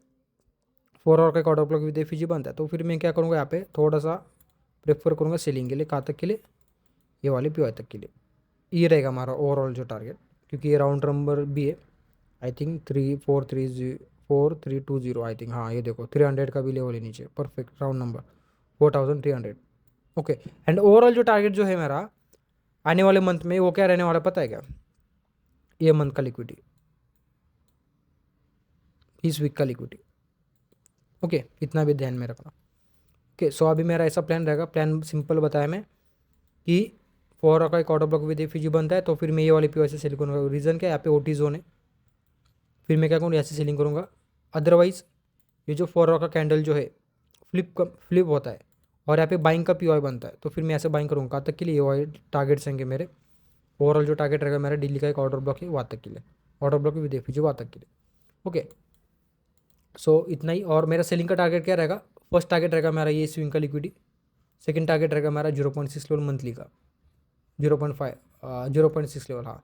4 आवर का एक ऑर्डर ब्लॉक विद एफईजी बनता है, तो फिर मैं क्या करूँगा, यहाँ पे थोड़ा सा प्रेफर करूँगा सेलिंग के लिए। कहाँ तक के लिए, ये वाले पीओआई तक के लिए। ये रहेगा हमारा ओवरऑल जो टारगेट, क्योंकि ये राउंड नंबर भी है। आई थिंक 4320 आई थिंक, हाँ ये देखो 300 का भी लेवल है नीचे, perfect round number 4300। Okay, and overall जो टारगेट जो है मेरा आने वाले मंथ में वो क्या रहने वाला है पता है क्या, ये मंथ का लिक्विडिटी, इस वीक का लिक्विडिटी। ओके, इतना भी ध्यान में रखना। ओके, सो अभी मेरा ऐसा प्लान रहेगा। प्लान सिंपल बताया मैं कि 4 का एक ऑर्डर ब्लॉक विद एफईजी बनता है तो फिर मैं ये वाली पीओ से सेल करूँगा। रीज़न क्या है, यहाँ पे ओटी जोन है, फिर मैं क्या करूँ, ऐसे सेलिंग करूँगा। अदरवाइज ये जो 4 का कैंडल जो है फ्लिप होता है और यहाँ पे बाइंग का पीओआई बनता है, तो फिर मैं ऐसे बाइंग करूँगा। कहाँ तक के लिए, ये वाले टारगेट्स रहेंगे मेरे। ओवरऑल जो टारगेट रहेगा मेरा दिल्ली का एक ऑर्डर ब्लॉक है वहाँ तक के लिए, ऑर्डर ब्लॉक विद एफईजी वहाँ तक के लिए। ओके, सो इतना ही। और मेरा सेलिंग का टारगेट क्या रहेगा, फर्स्ट टारगेट रहेगा मेरा ये स्विंग का लिक्विडिटी, सेकंड टारगेट रहेगा मेरा 0.6 लेवल मंथली का, 0.5 0.6 लेवल, हाँ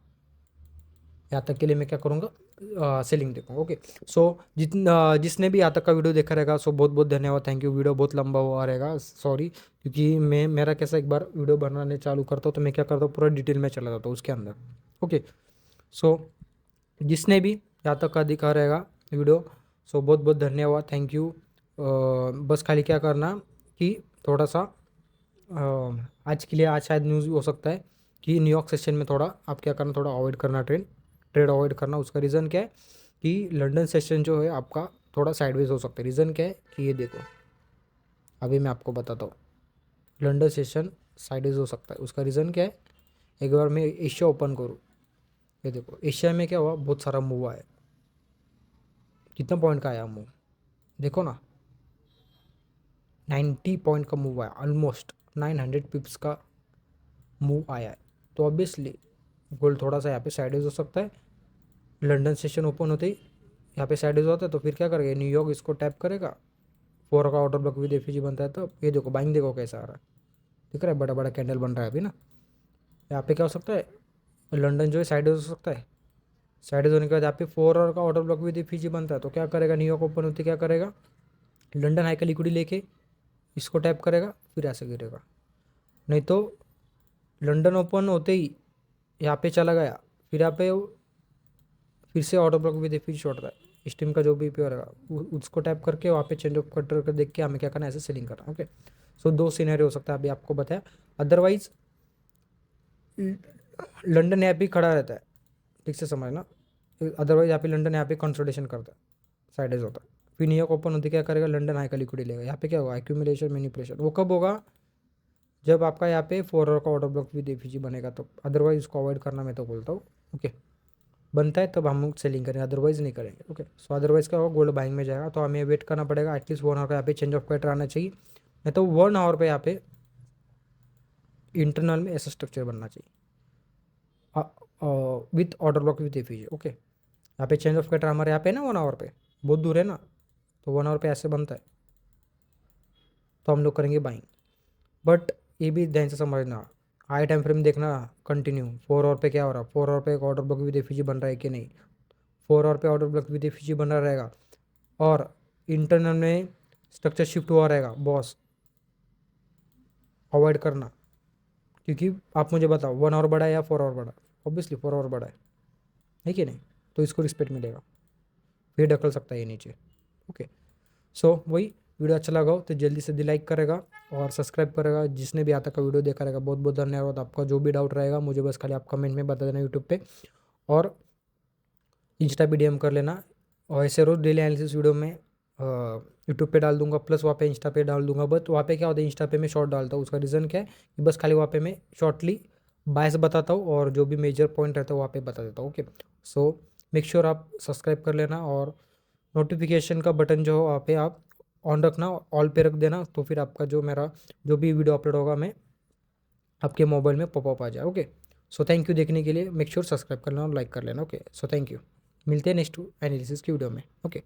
यहाँ तक के लिए मैं क्या करूँगा, सेलिंग देखूँगा। ओके, सो जिसने भी यहाँ तक का वीडियो देखा रहेगा सो बहुत बहुत धन्यवाद, थैंक यू। वीडियो बहुत लंबा हुआ रहेगा, सॉरी, क्योंकि मैं मेरा कैसा एक बार वीडियो बनाने चालू करता हूँ तो मैं क्या करता हूँ, पूरा डिटेल में चला जाता हूँ उसके अंदर। ओके, सो जिसने भी यहाँ तक का दिखा रहेगा वीडियो, सो बहुत बहुत धन्यवाद, थैंक यू। बस खाली क्या करना कि थोड़ा सा आज के लिए, आज शायद न्यूज़ हो सकता है कि न्यूयॉर्क सेशन में थोड़ा आप क्या करना, थोड़ा अवॉइड करना ट्रेड अवॉइड करना। उसका रीज़न क्या है कि लंदन सेशन जो है आपका थोड़ा साइडवेज हो सकता है। रीज़न क्या है कि ये देखो, अभी मैं आपको बताता हूँ, लंदन सेशन साइडवेज हो सकता है। उसका रीज़न क्या है, एक बार मैं एशिया ओपन करूँ, ये देखो एशिया में क्या हुआ, बहुत सारा मूव आया। कितना पॉइंट का आया मूव, देखो ना, 90 पॉइंट का मूव आया, ऑलमोस्ट 900 पिप्स का मूव आया है। तो ऑब्वियसली गोल्ड थोड़ा सा यहाँ पे साइडवेज हो सकता है। लंदन सेशन ओपन होते ही यहाँ पे साइडवेज होता है तो फिर क्या करेगा, न्यूयॉर्क इसको टैप करेगा, 4 का ऑर्डर ब्लॉक विद एफईजी बनता है। तो ये देखो बाइंग देखो कैसा आ रहा है, दिख रहा है, बड़ा बड़ा कैंडल बन रहा है अभी ना। यहाँ पे क्या हो सकता है, लंदन जो है साइडवेज हो सकता है। साइडवेज होने के बाद यहाँ पे 4 का ऑर्डर ब्लॉक विद एफईजी बनता है तो क्या करेगा, न्यूयॉर्क ओपन होते क्या करेगा, लंदन हाई का लिक्विडिटी लेके इसको टैप करेगा, फिर ऐसे गिरेगा। नहीं तो लंदन ओपन होते ही यहाँ पे चला गया, फिर यहाँ पे फिर से ऑर्डर ब्लॉक भी फिर छोड़ रहा है, स्टीम का जो भी पेयर रहेगा उसको टैप करके वहाँ पे चेंज ऑफ कटर कर देख के हमें क्या करना है, ऐसे सेलिंग करना। ओके, सो दो सिनेरियो हो सकता है, अभी आपको बताया। अदरवाइज लंदन यहाँ पे खड़ा रहता है, ठीक से समझना। अदरवाइज यहाँ पे लंदन यहाँ पे कंसोलिडेशन करता है, साइडेज होता है, फिनियक ओपन होते क्या करेगा, लंडन हाई का लिक्विडिटी लेगा। यहाँ पे क्या होगा, एक्यूमुलेशन मैनिपुलेशन। वो कब होगा, जब आपका यहाँ पे 4 आवर का ऑर्डर ब्लॉक विद एफईजी बनेगा तो, अदरवाइज इसको अवॉइड करना मैं तो बोलता हूँ। ओके, बनता है तब हम सेलिंग करेंगे, अदरवाइज नहीं करेंगे। ओके, सो अदरवाइज क्या होगा, गोल्ड बाइंग में जाएगा। तो हमें वेट करना पड़ेगा एटलीस्ट 1 आवर का यहाँ पे चेंज ऑफ क्वार्टर आना चाहिए, नहीं तो 1 आवर पे यहाँ पे इंटरनल में ऐसा स्ट्रक्चर बनना चाहिए with order block with FEG. Okay, यहाँ पे चेंज ऑफ क्वार्टर हमारे यहाँ पे ना 1 आवर पे, बहुत दूर है ना, तो 1 आवर पे ऐसे बनता है, तो हम लोग करेंगे बाइंग। बट ये भी ध्यान से समझना, हाई टाइम फ्रेम देखना कंटिन्यू। 4 आवर पे क्या हो रहा है, 4 आवर पे एक ऑर्डर ब्लॉक विद एफईजी बन रहा है कि नहीं, 4 आवर पे ऑर्डर ब्लॉक विद एफईजी बना रहेगा और इंटरनल में स्ट्रक्चर शिफ्ट हुआ रहेगा, बॉस अवॉइड करना। क्योंकि आप मुझे बताओ 1 आवर बड़ा है या 4 आवर बड़ा है, ऑब्वियसली 4 आवर बड़ा है कि नहीं, तो इसको रिस्पेक्ट मिलेगा, फिर ढकल सकता है ये नीचे। ओके, सो वही, वीडियो अच्छा लगा हो तो जल्दी से लाइक करेगा और सब्सक्राइब करेगा। जिसने भी आता का वीडियो देखा रहेगा, बहुत बहुत धन्यवाद। आपका जो भी डाउट रहेगा मुझे बस खाली आप कमेंट में बता देना यूट्यूब पे, और इंस्टा पे डीएम कर लेना। और ऐसे रोज डेली एनालिसिस वीडियो में यूट्यूब पे डाल दूंगा, प्लस वहाँ पे इंस्टा पे डाल दूंगा। बट वहाँ पे क्या होता है, इंस्टा पे मैं शॉर्ट डालता हूँ, उसका रीज़न क्या है कि बस खाली वहाँ पे मैं शॉर्टली बायस बताता हूँ और जो भी मेजर पॉइंट रहता है वहाँ पे बता देता हूँ। ओके, सो मेक श्योर आप सब्सक्राइब कर लेना और नोटिफिकेशन का बटन जो हो वहाँ पे आप ऑन रखना, ऑल पे रख देना, तो फिर आपका जो मेरा जो भी वीडियो अपलोड होगा मैं आपके मोबाइल में पॉपअप आ जाए। ओके, सो थैंक यू देखने के लिए, मेक श्योर सब्सक्राइब कर लेना और लाइक कर लेना। ओके, सो थैंक यू, मिलते हैं नेक्स्ट एनालिसिस की वीडियो में। ओके।